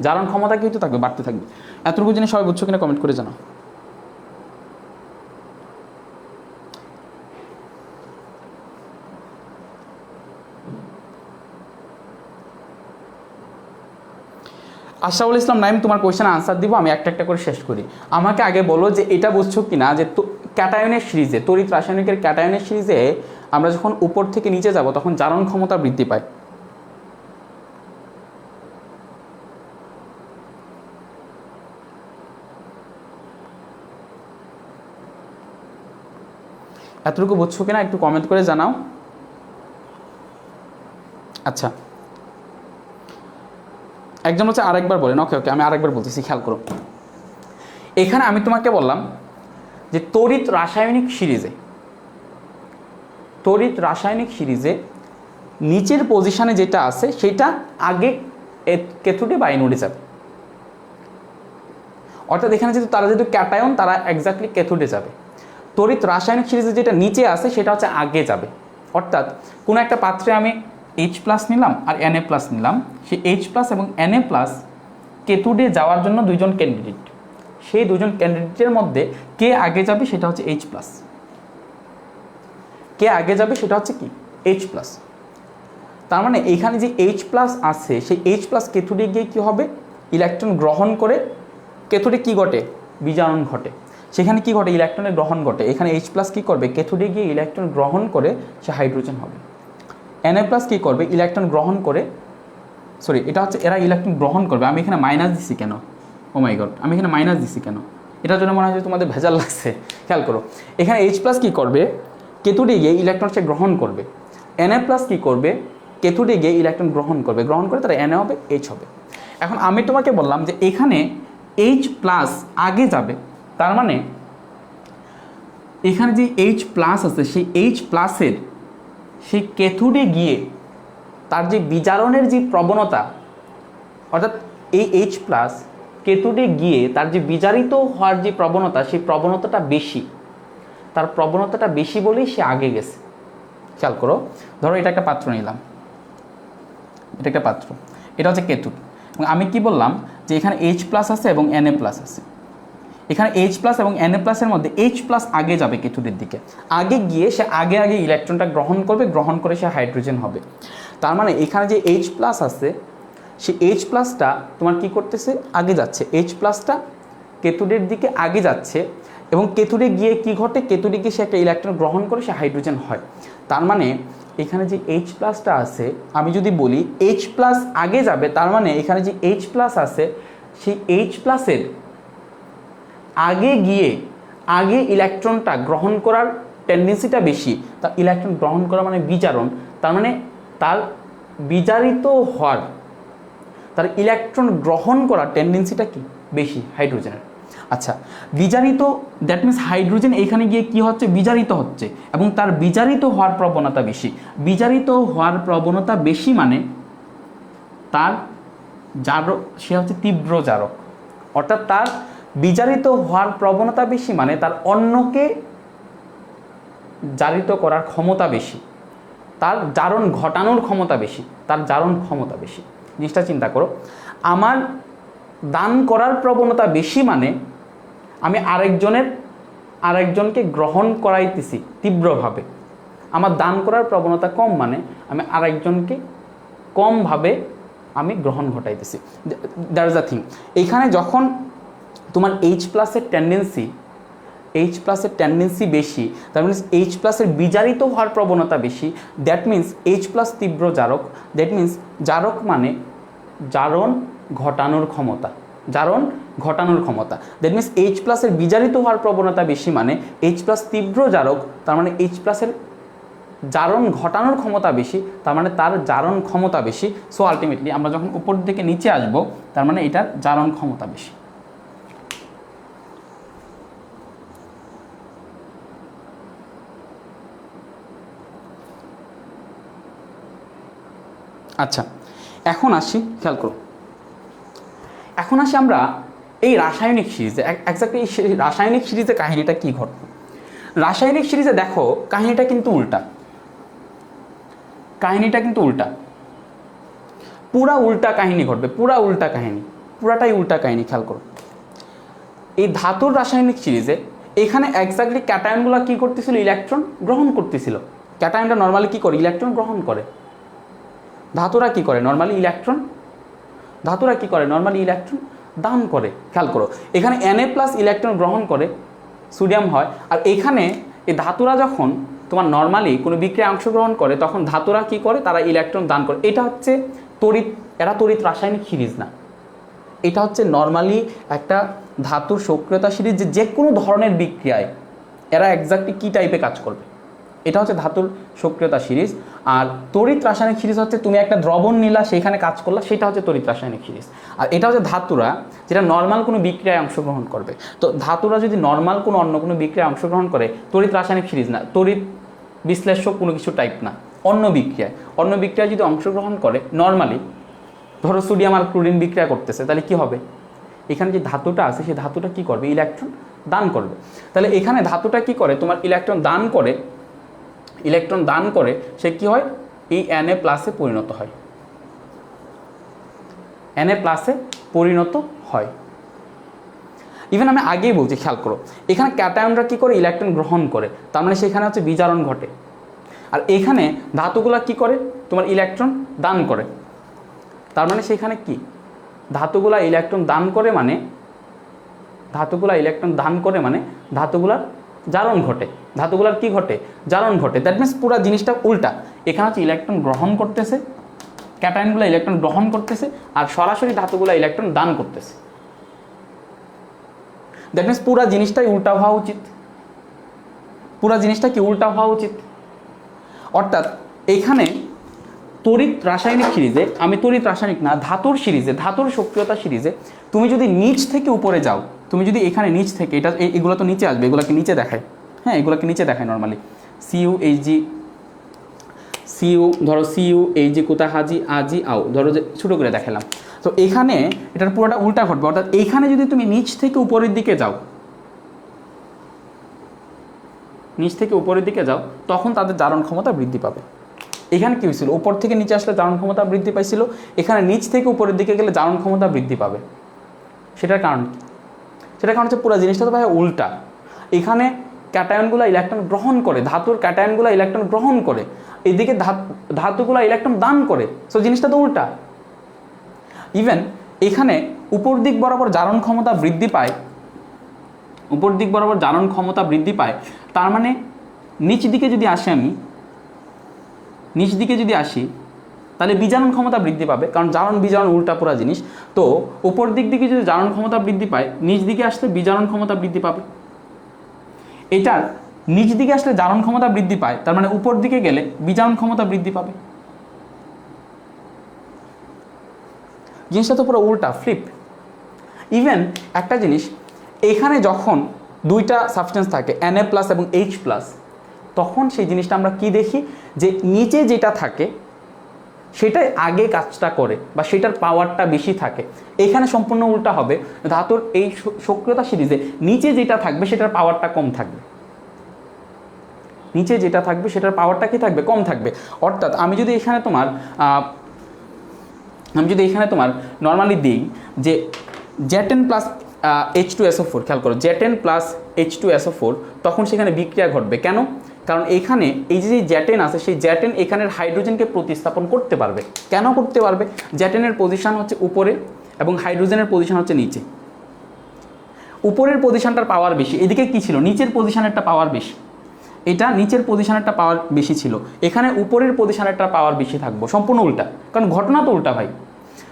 Speaker 1: জারণ ক্ষমতা কি হইতে থাকবে? বাড়তে থাকবে। এতটুকু জিনিস সবাই বুঝছো কিনা কমেন্ট করে জানাও। আশরাফুল ইসলাম নাইম, তোমার কোয়েশ্চেন আনসার দিব, আমি একটা একটা করে শেষ করি। আমাকে আগে বলো যে এটা বুঝছো কিনা যে ক্যাটায়নের সিরিজে, তড়িৎ রাসায়নিকের ক্যাটায়নের সিরিজে আমরা যখন উপর থেকে নিচে যাব তখন জারণ ক্ষমতা বৃদ্ধি পায়। এতটুকু বুঝছো কিনা একটু কমেন্ট করে জানাও। আচ্ছা, একজন হচ্ছে আরেকবার বলেন। ওকে, আমি আরেকবার বলতেছি, খেয়াল করো। এখানে আমি তোমাকে বললাম যে তড়িৎ রাসায়নিক সিরিজে নিচের পজিশনে যেটা আছে সেটা আগে ক্যাথোডে বা অ্যানোডে যাবে। অর্থাৎ এখানে যেহেতু তারা যেহেতু ক্যাটায়ন, তারা এক্স্যাক্টলি ক্যাথোডে যাবে। তড়িৎ রাসায়নিক সিরিজে যেটা নিচে আছে সেটা হচ্ছে আগে যাবে। অর্থাৎ কোনো একটা পাত্রে আমি H প্লাস নিলাম আর Na প্লাস নিলাম, সেই H প্লাস এবং Na প্লাস ক্যাথোডে যাওয়ার জন্য দুইজন ক্যান্ডিডেট। সেই দুজন ক্যান্ডিডেটের মধ্যে কে আগে যাবে সেটা হচ্ছে H প্লাস। কে আগে যাবে সেটা হচ্ছে কি? H plus. তার মানে এইখানে যে H প্লাস আছে সেই H প্লাস ক্যাথোডে গিয়ে কী হবে? ইলেকট্রন গ্রহণ করে। ক্যাথোডে কী ঘটে? বিজারণ ঘটে। সেখানে কি ঘটে? ইলেকট্রনের গ্রহণ ঘটে। এখানে H প্লাস কী করবে? ক্যাথোডে গিয়ে ইলেকট্রন গ্রহণ করে সে হাইড্রোজেন হবে। Na প্লাস কী করবে? ইলেকট্রন গ্রহণ করে, এটা হচ্ছে এরা ইলেকট্রন গ্রহণ করবে। আমি এখানে মাইনাস দিছি কেন? ও মাই গড, আমি এখানে মাইনাস দিছি কেন? এটার জন্য মনে হয় যে তোমাদের ভেজাল লাগছে। খেয়াল করো, এখানে H প্লাস কী করবে? ক্যাথোডে গিয়ে ইলেকট্রন সে গ্রহণ করবে। Na প্লাস কী করবে? ক্যাথোডে গিয়ে ইলেকট্রন গ্রহণ করে তারা Na হবে, H হবে। এখন আমি তোমাকে বললাম যে এখানে H প্লাস আগে যাবে, তার মানে এখানে যে H প্লাস আছে সেই H প্লাসের সেই ক্যাথোডে গিয়ে তার যে বিজারণের যে প্রবণতা, অর্থাৎ এই H প্লাস ক্যাথোডে গিয়ে তার যে বিজারিত হওয়ার যে প্রবণতা, সেই প্রবণতাটা বেশি। তার প্রবণতাটা বেশি বলেই সে আগে গেছে। খেয়াল করো, ধরো এটা একটা পাত্র নিলাম, এটা একটা পাত্র, এটা হচ্ছে কেতু, এবং আমি কি বললাম যে এখানে H+ আছে এবং Na+ আছে। এখানে H+ এবং Na+ এর মধ্যে H+ আগে যাবে কেতুটির দিকে, আগে গিয়ে সে আগে ইলেকট্রনটা গ্রহণ করবে, গ্রহণ করে সে হাইড্রোজেন হবে। তার মানে এখানে যে H+ আছে, সে H+টা তোমার কি করতেছে, আগে যাচ্ছে, H+টা কেতুটির দিকে আগে যাচ্ছে, এবং কেতুটে গিয়ে কি ঘটে, কেতুটে গিয়ে সে একটা ইলেকট্রন গ্রহণ করে সে হাইড্রোজেন হয়। তার মানে এখানে যে H+টা আছে, আমি যদি বলি H+ আগে যাবে, তার মানে এখানে যে H+ আছে সেই H+-এর আগে গিয়ে আগে ইলেকট্রনটা গ্রহণ করার টেন্ডেন্সিটা বেশি। তার ইলেকট্রন গ্রহণ করা মানে বিজারণ, তার মানে তার বিজারিত হওয়ার, তার ইলেকট্রন গ্রহণ করার টেন্ডেন্সিটা কি বেশি হাইড্রোজেনের। আচ্ছা, বিজারিত, দ্যাট মিনস হাইড্রোজেন এখানে গিয়ে কি হচ্ছে, বিজারিত হচ্ছে, এবং তার বিজারিত হওয়ার প্রবণতা বেশি। বিজারিত হওয়ার প্রবণতা বেশি মানে তার জারক, সে হচ্ছে তীব্র জারক, অর্থাৎ তার বিজারিত হওয়ার প্রবণতা বেশি মানে তার অন্যকে জারিত করার ক্ষমতা বেশি, তার জারণ ঘটানোর ক্ষমতা বেশি, তার জারণ ক্ষমতা বেশি। জিনিসটা চিন্তা করো, আমার দান করার প্রবণতা বেশি মানে আমি আরেকজনকে গ্রহণ করাইতেছি তীব্রভাবে। আমার দান করার প্রবণতা কম মানে আমি আরেকজনকে কমভাবে আমি গ্রহণ ঘটাইতেছি। That is the thing. এইখানে যখন তোমার H+-এর টেন্ডেন্সি বেশি, দ্যাট মিনস H+-এর বিজারিত হওয়ার প্রবণতা বেশি, দ্যাট মিনস H+ তীব্র জারক, দ্যাট মিনস জারক মানে জারণ ঘটানোর ক্ষমতা, জারণ ঘটানোর ক্ষমতা, দ্যাট মিনস H+-এর বিজারিত হওয়ার প্রবণতা বেশি মানে H+ তীব্র জারক, তার মানে H+-এর জারণ ঘটানোর ক্ষমতা বেশি, তার মানে তার জারণ ক্ষমতা বেশি। সো আলটিমেটলি আমরা যখন উপর থেকে নিচে আসব, তার মানে এটার জারণ ক্ষমতা বেশি। আচ্ছা, এখন আসি, খেয়াল করো, এখন আসি আমরা এই রাসায়নিক সিরিজে, এক্স্যাক্টলি এই রাসায়নিক সিরিজে কাহিনীটা কি ঘটবে। রাসায়নিক সিরিজে দেখো কাহিনীটা কিন্তু উল্টা, কাহিনীটা কিন্তু উল্টা, পুরা উল্টা কাহিনী ঘটবে, পুরা উল্টা কাহিনী, পুরাটাই উল্টা কাহিনী। খেয়াল করো, এই ধাতুর রাসায়নিক সিরিজে এখানে এক্স্যাক্টলি ক্যাটায়নগুলো কি করতেছিল, ইলেকট্রন গ্রহণ করতেছিল। ক্যাটায়নটা নর্মালি কি করে, ইলেকট্রন গ্রহণ করে। ধাতুরা কি করে, নর্মালি ইলেকট্রন দান করে। খেয়াল করো, এখানে Na+ ইলেকট্রন গ্রহণ করে, সোডিয়াম হয়, আর এখানে এই ধাতুরা যখন তোমার নর্মালি কোনো বিক্রিয়ায় অংশগ্রহণ করে, তখন ধাতুরা কি করে, তারা ইলেকট্রন দান করে। এটা হচ্ছে তড়িৎ, এরা তড়িৎ রাসায়নিক সিরিজ না, এটা হচ্ছে নর্মালি একটা ধাতুর সক্রিয়তা সিরিজ, যে কোনো ধরনের বিক্রিয়ায় এরা এক্স্যাক্টলি কী টাইপে কাজ করবে, এটা হচ্ছে ধাতুর সক্রিয়তা সিরিজ। আর তড়িৎ রাসায়নিক সিরিজ হচ্ছে তুমি একটা দ্রবণ নিলা, সেইখানে কাজ করলা, সেটা হচ্ছে তড়িৎ রাসায়নিক সিরিজ। আর এটা হচ্ছে ধাতুরা যেটা নর্মাল কোনো বিক্রিয়ায় অংশগ্রহণ করবে। তো ধাতুরা যদি নর্মাল কোনো অন্য কোনো বিক্রিয়ায় অংশগ্রহণ করে, তড়িৎ রাসায়নিক সিরিজ না, তড়িৎ বিশ্লেষক কোনো কিছু টাইপ না, অন্য বিক্রিয়ায় যদি অংশগ্রহণ করে, নর্মালি ধরো সোডিয়াম আর ক্লোরিন বিক্রিয়া করতেছে, তাহলে কি হবে, এখানে যে ধাতুটা আছে সেই ধাতুটা কি করবে, ইলেকট্রন দান করবে। তাহলে এখানে ধাতুটা কি করে, তোমার ইলেকট্রন দান করে সে কি হয়, এই Na+ পরিণত হয়, Na+ পরিণত হয়। ইভেন আমি আগেই বলছি, খেয়াল করো, এখানে ক্যাটায়নরা কি করে, ইলেকট্রন গ্রহণ করে, তার মানে সেখানে হচ্ছে বিজারণ ঘটে। আর এখানে ধাতুগুলা কি করে, তোমার ইলেকট্রন দান করে, তার মানে সেখানে কি, ধাতুগুলা ইলেকট্রন দান করে মানে ধাতুগুলার জারণ ঘটে, ধাতুগুলার কি ঘটে, জারণ ঘটে। দ্যাট মিনস পুরো জিনিসটা উল্টা, এখানে হচ্ছে ইলেকট্রন গ্রহণ করতেছে, ক্যাটায়নগুলো ইলেকট্রন গ্রহণ করতেছে, আর সরাসরি ধাতুগুলো ইলেকট্রন দান করতেছে। দ্যাট মিনস পুরো জিনিসটাই উল্টা হওয়া উচিত, পুরো জিনিসটা কি উল্টা হওয়া উচিত। অর্থাৎ এখানে তড়িৎ রাসায়নিক সিরিজে, আমি তড়িৎ রাসায়নিক না, ধাতুর সিরিজে, ধাতুর সক্রিয়তা সিরিজে তুমি যদি নিচ থেকে উপরে যাও, তুমি যদি এখানে নিচ থেকে, এটা এগুলো তো নিচে আসবে, এগুলোকে নিচে দেখায়, হ্যাঁ এগুলোকে নিচে দেখায় নর্মালি, সিইউ ধরো CuHg কোথা হাজি আজি আও, ধরো যে ছোটো করে দেখালাম। তো এখানে এটার পুরোটা উল্টা ঘটবে। অর্থাৎ এইখানে যদি তুমি নিচ থেকে উপরের দিকে যাও, নিচ থেকে উপরের দিকে যাও, তখন তাদের জারণ ক্ষমতা বৃদ্ধি পাবে। এখানে কী হয়েছিল, উপর থেকে নিচে আসলে জারণ ক্ষমতা বৃদ্ধি পাইছিল, এখানে নিচ থেকে উপরের দিকে গেলে জারণ ক্ষমতা বৃদ্ধি পাবে। সেটার কারণ কি? সেটার কারণ হচ্ছে পুরো জিনিসটা তো ভাই উল্টা। এখানে ক্যাটায়নগুলো ইলেকট্রন গ্রহণ করে, ধাতুর ক্যাটায়নগুলো ইলেকট্রন গ্রহণ করে, এদিকে ধাতুগুলো ইলেকট্রন দান করে। সো জিনিসটা তো উল্টা। ইভেন এখানে উপর দিক বরাবর জারণ ক্ষমতা বৃদ্ধি পায়, উপর দিক বরাবর জারণ ক্ষমতা বৃদ্ধি পায়, তার মানে নিচ দিকে যদি আসি আমি, নিচ দিকে যদি আসি তাহলে বিজারণ ক্ষমতা বৃদ্ধি পাবে, কারণ জারণ বিজারণ উল্টা পুরা জিনিস। তো উপর দিক দিকে যদি জারণ ক্ষমতা বৃদ্ধি পায়, নিচ দিকে আসলে বিজারণ ক্ষমতা বৃদ্ধি পাবে। এটার নিচ দিকে আসলে জারণ ক্ষমতা বৃদ্ধি পায়, তার মানে উপর দিকে গেলে বিজারণ ক্ষমতা বৃদ্ধি পাবে। জিনিসটা তো পুরো উল্টা, ফ্লিপ। ইভেন একটা জিনিস, এখানে যখন দুইটা সাবস্টেন্স থাকে Na+ এবং H+, তখন সেই জিনিসটা আমরা কি দেখি, যে নিচে যেটা থাকে সেটাই আগে কাজটা করে বা সেটার পাওয়ারটা বেশি থাকে। এখানে সম্পূর্ণ উল্টা হবে, ধাতুর এই সক্রিয়তা সিরিজে নিচে যেটা থাকবে সেটার পাওয়ারটা কম থাকবে, নিচে যেটা থাকবে সেটার পাওয়ারটা কি থাকবে, কম থাকবে। অর্থাৎ আমি যদি এখানে তোমার নর্মালি দিই যে Z10 প্লাস H2SO4, খেয়াল করো Z10 প্লাস H2SO4, তখন সেখানে বিক্রিয়া ঘটবে। কেন? কারণ এখানে এই যে Z10 আছে, সেই Z10 এখানের হাইড্রোজেনকে প্রতিস্থাপন করতে পারবে। কেন করতে পারবে? Z10 এর পজিশন হচ্ছে উপরে এবং হাইড্রোজেনের পজিশন হচ্ছে নিচে। উপরের পজিশনটার পাওয়ার বেশি, এদিকে কি ছিল, নিচের পজিশনেরটা পাওয়ার বেশি। এটা নিচের পজিশনেরটা পাওয়ার বেশি ছিল, এখানে উপরের পজিশনেরটা পাওয়ার বেশি থাকবো। সম্পূর্ণ উল্টা, কারণ ঘটনা তো উল্টা ভাই।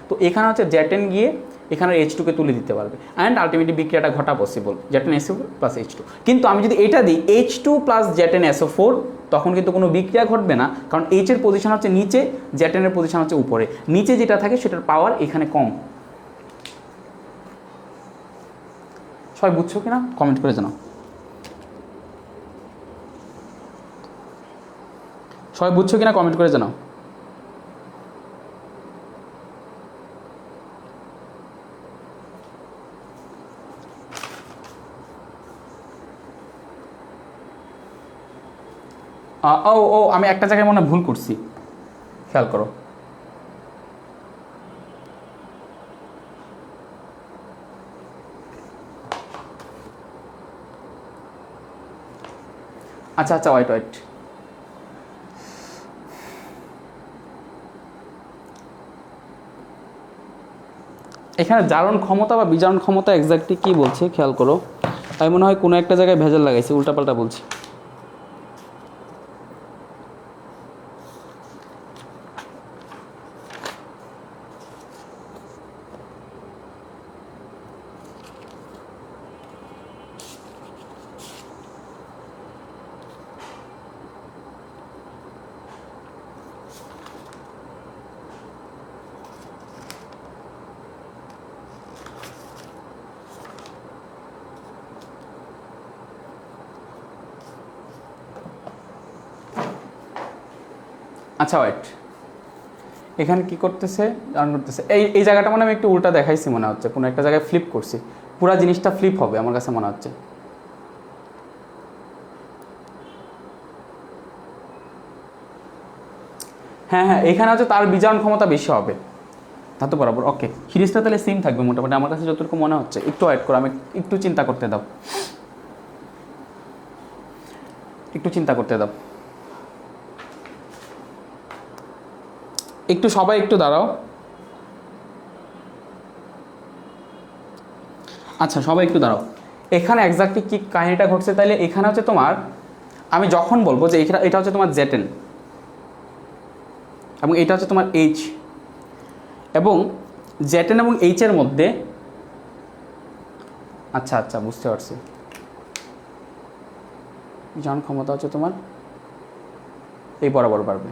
Speaker 1: তো এখানে হচ্ছে Z10 গিয়ে এখানে H2কে তুলে দিতে পারবে, অ্যান্ড আলটিমেটলি বিক্রিয়াটা ঘটা পসিবল, Z10SO4 প্লাস H2। কিন্তু আমি যদি এটা দিই H2 প্লাস Z10SO4, তখন কিন্তু কোনো বিক্রিয়া ঘটবে না, কারণ H এর পজিশন হচ্ছে নিচে, Z10 এর পজিশন হচ্ছে উপরে। নিচে যেটা থাকে সেটার পাওয়ার এখানে কম। সবাই বুঝছো কিনা কমেন্ট করে জানাও। সবাই বুঝছো কিনা কমেন্ট করে জানাও। ও আমি একটা জায়গায় মনে ভুল করছি, খেয়াল করো। আচ্ছা ওয়েট, এখানে জারণ ক্ষমতা বা বিজারণ ক্ষমতা এক্স্যাক্টলি কী বলছে খেয়াল করো। তাই মনে হয় কোনো একটা জায়গায় ভেজাল লাগাইছে, উল্টাপাল্টা বলছে। আচ্ছা ওয়েট, এখানে কি করতেছে, জার্ন করতেছে, এই জায়গাটা মানে আমি একটু উল্টা দেখাইছি মনে হচ্ছে, কোনো একটা জায়গায় ফ্লিপ করছি। পুরো জিনিসটা ফ্লিপ হবে আমার কাছে মনে হচ্ছে। হ্যাঁ, এখানে হচ্ছে তার বিজারণ ক্ষমতা বেশি হবে ধাতু বরাবর। ওকে, সিরিজটা তাহলে সেম থাকবে মোটামুটি আমার কাছে যতটুকু মনে হচ্ছে। একটু ওয়েট করো, আমি একটু চিন্তা করতে দাও, একটু চিন্তা করতে দাও, একটু সবাই একটু দাঁড়াও। আচ্ছা সবাই একটু দাঁড়াও, এখানে এক্স্যাক্টলি কী কাহিনিটা ঘটছে তাইলে এখানে হচ্ছে তোমার, আমি যখন বলবো যে এটা হচ্ছে তোমার Z10 এবং এটা হচ্ছে তোমার H, এবং Z10 এবং H এর মধ্যে, আচ্ছা বুঝতে পারছি, জারণ ক্ষমতা হচ্ছে তোমার এই বরাবর বাড়বে।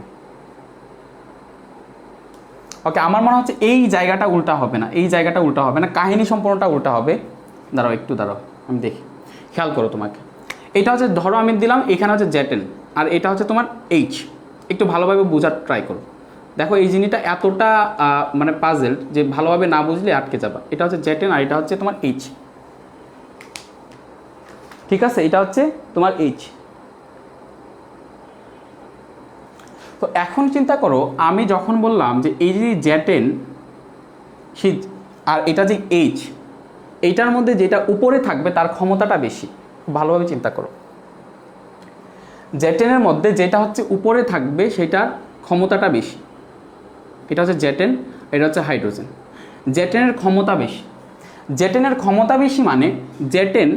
Speaker 1: ওকে, আমার মনে হচ্ছে এই জায়গাটা উল্টা হবে না, এই জায়গাটা উল্টা হবে না, কাহিনী সম্পূর্ণটা উল্টা হবে। দাঁড়াও একটু দাঁড়াও, আমি দেখি, খেয়াল করো তোমাকে। এটা হচ্ছে ধরো আমি দিলাম, এখানে হচ্ছে Z10 আর এটা হচ্ছে তোমার H। একটু ভালোভাবে বোঝার ট্রাই করো। দেখো এই জিনিসটা এতটা মানে পাজেলড যে ভালোভাবে না বুঝলে আটকে যাবা। এটা হচ্ছে Z10 আর এটা হচ্ছে তোমার H, ঠিক আছে? এটা হচ্ছে তোমার H, তো এখন চিন্তা করো, আমি যখন বললাম যে এই যে জ্যাটেন সে আর এটা যে এইচ, এইটার মধ্যে যেটা উপরে থাকবে তার ক্ষমতাটা বেশি। ভালোভাবে চিন্তা করো, জ্যাটেনের মধ্যে যেটা হচ্ছে উপরে থাকবে সেটার ক্ষমতাটা বেশি। এটা হচ্ছে জ্যাটেন, এটা হচ্ছে হাইড্রোজেন। জ্যাটেনের ক্ষমতা বেশি। জ্যাটেনের ক্ষমতা বেশি মানে জ্যাটেন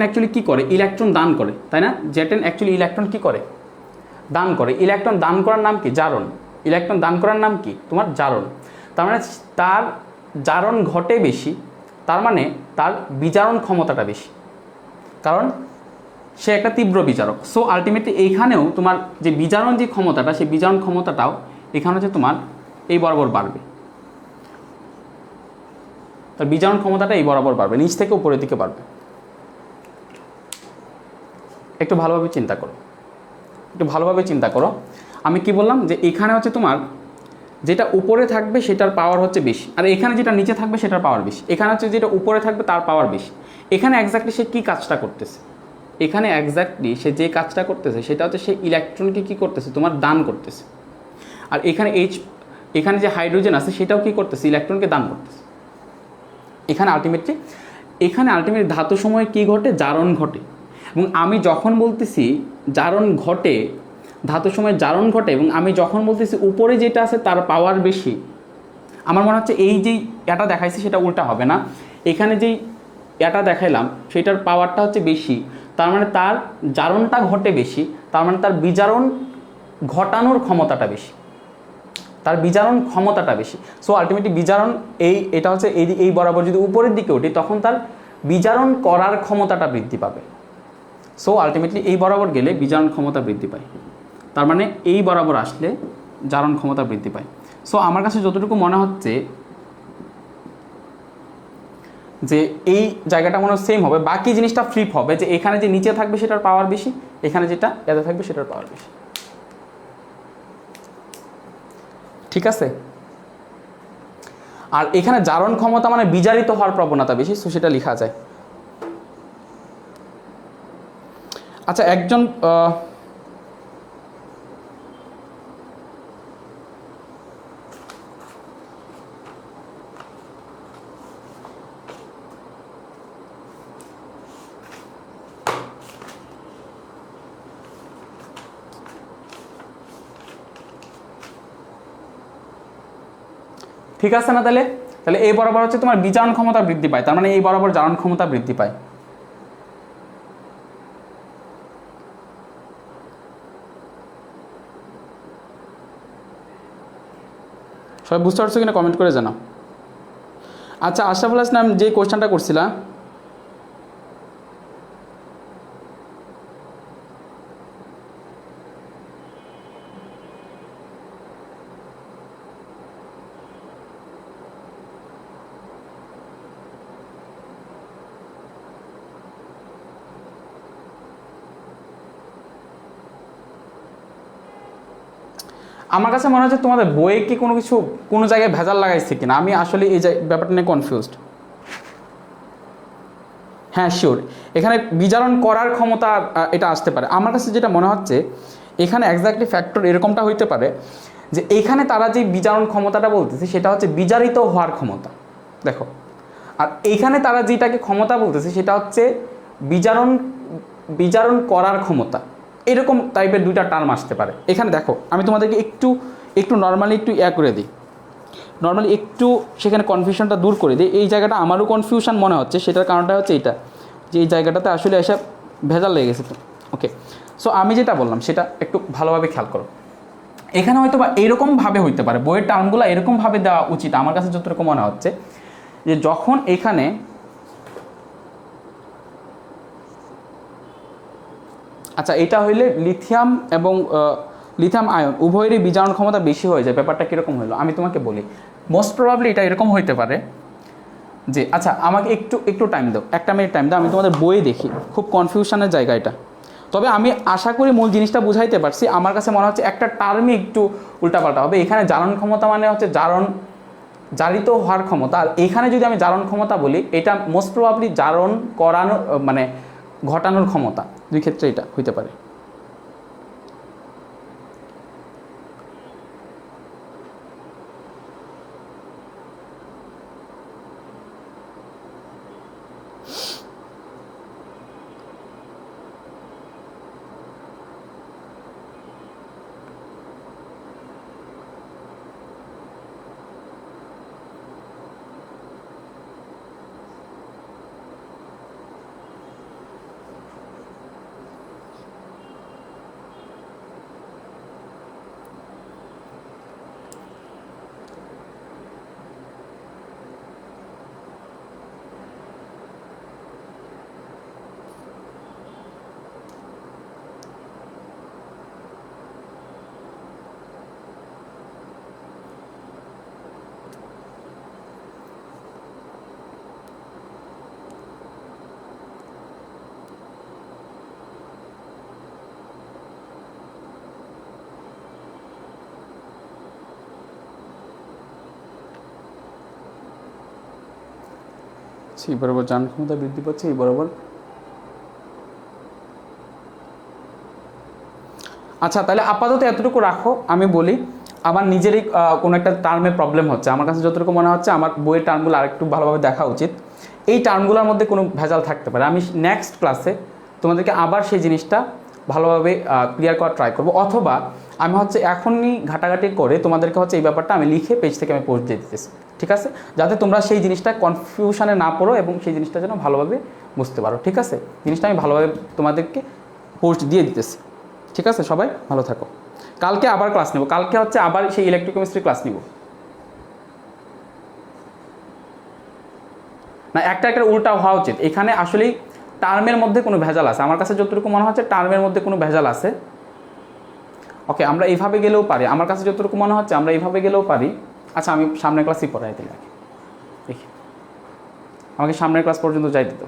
Speaker 1: অ্যাকচুয়ালি কী করে? ইলেকট্রন দান করে, তাই না? জ্যাটেন অ্যাকচুয়ালি ইলেকট্রন কী করে? দান করে। ইলেকট্রন দান করার নাম কি? জারণ। ইলেকট্রন দান করার নাম কি? তোমার জারণ। তার মানে তার জারণ ঘটে বেশি, তার মানে তার বিজারণ ক্ষমতাটা বেশি, কারণ সে একটা তীব্র বিজারক। সো আলটিমেটলি এইখানেও তোমার যে বিজারণ যে ক্ষমতাটা, সেই বিজারণ ক্ষমতাটাও এখানে হচ্ছে তোমার এই বরাবর বাড়বে। তার বিজারণ ক্ষমতাটা এই বরাবর বাড়বে, নিচ থেকে উপরের দিকে বাড়বে। একটু ভালোভাবে চিন্তা করো, একটু ভালোভাবে চিন্তা করো। আমি কি বললাম যে এখানে হচ্ছে তোমার যেটা উপরে থাকবে সেটার পাওয়ার হচ্ছে বেশি, আর এখানে যেটা নিচে থাকবে সেটার পাওয়ার বেশি। এখানে হচ্ছে যেটা উপরে থাকবে তার পাওয়ার বেশি। এখানে এক্স্যাক্টলি সে কী কাজটা করতেছে? এখানে এক্স্যাক্টলি সে যে কাজটা করতেছে সেটা হচ্ছে সে ইলেকট্রনকে কী করতেছে? তোমার দান করতেছে। আর এখানে যে হাইড্রোজেন আছে সেটাও কী করতেছে? ইলেকট্রনকে দান করতেছে। এখানে আলটিমেটলি ধাতু সময়ে কী ঘটে? জারণ ঘটে। এবং আমি যখন বলতেছি জারণ ঘটে, ধাতু সময়ে জারণ ঘটে, এবং আমি যখন বলতেছি উপরে যেটা আছে তার পাওয়ার বেশি, আমার মনে হচ্ছে এই যেই এটা দেখাইছি সেটা উল্টা হবে না। এখানে যেই এটা দেখাইলাম সেটার পাওয়ারটা হচ্ছে বেশি, তার মানে তার জারণটা ঘটে বেশি, তার মানে তার বিজারণ ঘটানোর ক্ষমতাটা বেশি, তার বিজারণ ক্ষমতাটা বেশি। সো আলটিমেটলি বিজারণ এটা হচ্ছে এই বরাবর যদি উপরের দিকে ওঠে তখন তার বিজারণ করার ক্ষমতাটা বৃদ্ধি পাবে। সো আলটিমেটলি এই বরাবর গেলে বিজারণ ক্ষমতা বৃদ্ধি পায়, তার মানে এই বরাবর আসলে জারণ ক্ষমতা বৃদ্ধি পায়। সো আমার কাছে যতটুকু মনে হচ্ছে যে এই জায়গাটা মনে হয় সেম হবে, বাকি জিনিসটা ফ্লিপ হবে, যে এখানে যে নিচে থাকবে সেটার পাওয়ার বেশি, এখানে যেটা এতে থাকবে সেটার পাওয়ার বেশি। ঠিক আছে? আর এখানে জারণ ক্ষমতা মানে বিজারিত হওয়ার প্রবণতা বেশি, সো সেটা লেখা যায়। আচ্ছা, একজন ঠিক আছে না? তাহলে এই বরাবর হচ্ছে তোমার বিজারণ ক্ষমতা বৃদ্ধি পায়, তার মানে এই বরাবর জারণ ক্ষমতা বৃদ্ধি পায়। সবাই বুঝতে পারছো কিনা কমেন্ট করে জানাও। আচ্ছা, আশরাফুল ইসলাম যে কোয়েশ্চেনটা করছিলাম, আমার কাছে মনে হচ্ছে তোমাদের বইয়ে কি কোনো জায়গায় ভেজাল লাগাইছে কিনা, আমি আসলে এই ব্যাপারটা নিয়ে কনফিউজড। হ্যাঁ শিওর, এখানে বিজারণ করার ক্ষমতা এটা আসতে পারে। আমার কাছে যেটা মনে হচ্ছে এখানে এক্স্যাক্টলি ফ্যাক্টর এরকমটা হইতে পারে যে এইখানে তারা যে বিজারণ ক্ষমতাটা বলতেছে সেটা হচ্ছে বিজারিত হওয়ার ক্ষমতা, দেখো। আর এইখানে তারা যেটাকে ক্ষমতা বলতেছে সেটা হচ্ছে বিজারণ করার ক্ষমতা। এরকম টাইপের দুইটা টার্ম আসতে পারে এখানে। দেখো আমি তোমাদেরকে একটু নর্মালি একটু করে দিই, নর্মালি একটু সেখানে কনফিউশনটা দূর করে দিই। এই জায়গাটা আমারও কনফিউশন মনে হচ্ছে, সেটার কারণটা হচ্ছে এটা, যে এই জায়গাটাতে আসলে এসব ভেজাল লেগে গেছে। তো ওকে, সো আমি যেটা বললাম সেটা একটু ভালোভাবে খেয়াল করো। এখানে হয়তো বা এইরকমভাবে হইতে পারে, বইয়ের টার্মগুলো এরকমভাবে দেওয়া উচিত আমার কাছে যতটুকু মনে হচ্ছে, যে যখন এখানে আচ্ছা এটা হইলে লিথিয়াম এবং লিথিয়াম আয়ন উভয়েরই বিজারণ ক্ষমতা বেশি হয়ে যায়। ব্যাপারটা কীরকম হলো আমি তোমাকে বলি। মোস্ট প্রবাবলি এটা এরকম হইতে পারে যে, আচ্ছা আমাকে একটু টাইম দাও, 1 মিনিট টাইম দাও, আমি তোমাদের বইয়ে দেখি, খুব কনফিউশনের জায়গা এটা। তবে আমি আশা করি মূল জিনিসটা বুঝাইতে পারছি। আমার কাছে মনে হচ্ছে একটা টার্মই একটু উল্টাপাল্টা হবে। এখানে জারণ ক্ষমতা মানে হচ্ছে জারিত হওয়ার ক্ষমতা, আর এখানে যদি আমি জারণ ক্ষমতা বলি এটা মোস্ট প্রবাবলি জারণ করানো মানে ঘটানোর ক্ষমতা। দুই ক্ষেত্রে এটা হইতে পারে। পাচ্ছে, এই বরাবর যান ক্ষমতা বৃদ্ধি পাচ্ছে, এই বরাবর। আচ্ছা, তাহলে আপাতত এতটুকু রাখো। আমি বলি আমার নিজেরই কোনো একটা টার্মের প্রবলেম হচ্ছে, আমার কাছে যতটুকু মনে হচ্ছে আমার বইয়ের টার্মগুলো আরেকটু ভালোভাবে দেখা উচিত। এই টার্মগুলোর মধ্যে কোনো ভেজাল থাকতে পারে। আমি নেক্সট ক্লাসে তোমাদেরকে আবার সেই জিনিসটা ভালোভাবে ক্লিয়ার করার ট্রাই করবো, অথবা আমি হচ্ছে এখনই ঘাটাঘাটি করে তোমাদেরকে হচ্ছে এই ব্যাপারটা আমি লিখে পেজ থেকে আমি পোস্ট দিয়ে দিতেছি, ঠিক আছে? যাতে তোমরা সেই জিনিসটা কনফিউশনে না পড়ো এবং সেই জিনিসটা যেন ভালোভাবে বুঝতে পারো, ঠিক আছে? জিনিসটা আমি ভালোভাবে তোমাদেরকে পোস্ট দিয়ে দিতেছি, ঠিক আছে? সবাই ভালো থাকো। কালকে আবার ক্লাস নেব, কালকে হচ্ছে আবার সেই ইলেকট্রোকেমিস্ট্রি ক্লাস নিব না, একটা উল্টা হওয়া উচিত। এখানে আসলেই টার্মের মধ্যে কোনো ভেজাল আছে, আমার কাছে যতটুকু মনে হচ্ছে টার্মের মধ্যে কোনো ভেজাল আছে। ওকে, আমরা এইভাবে গেলেও পারি, আমার কাছে যতটুকু মনে হচ্ছে আমরা এইভাবে গেলেও পারি। আচ্ছা, আমি সামনের ক্লাসই পড়াই দিলাম, দেখি আমাকে সামনের ক্লাস পর্যন্ত যাই দিত।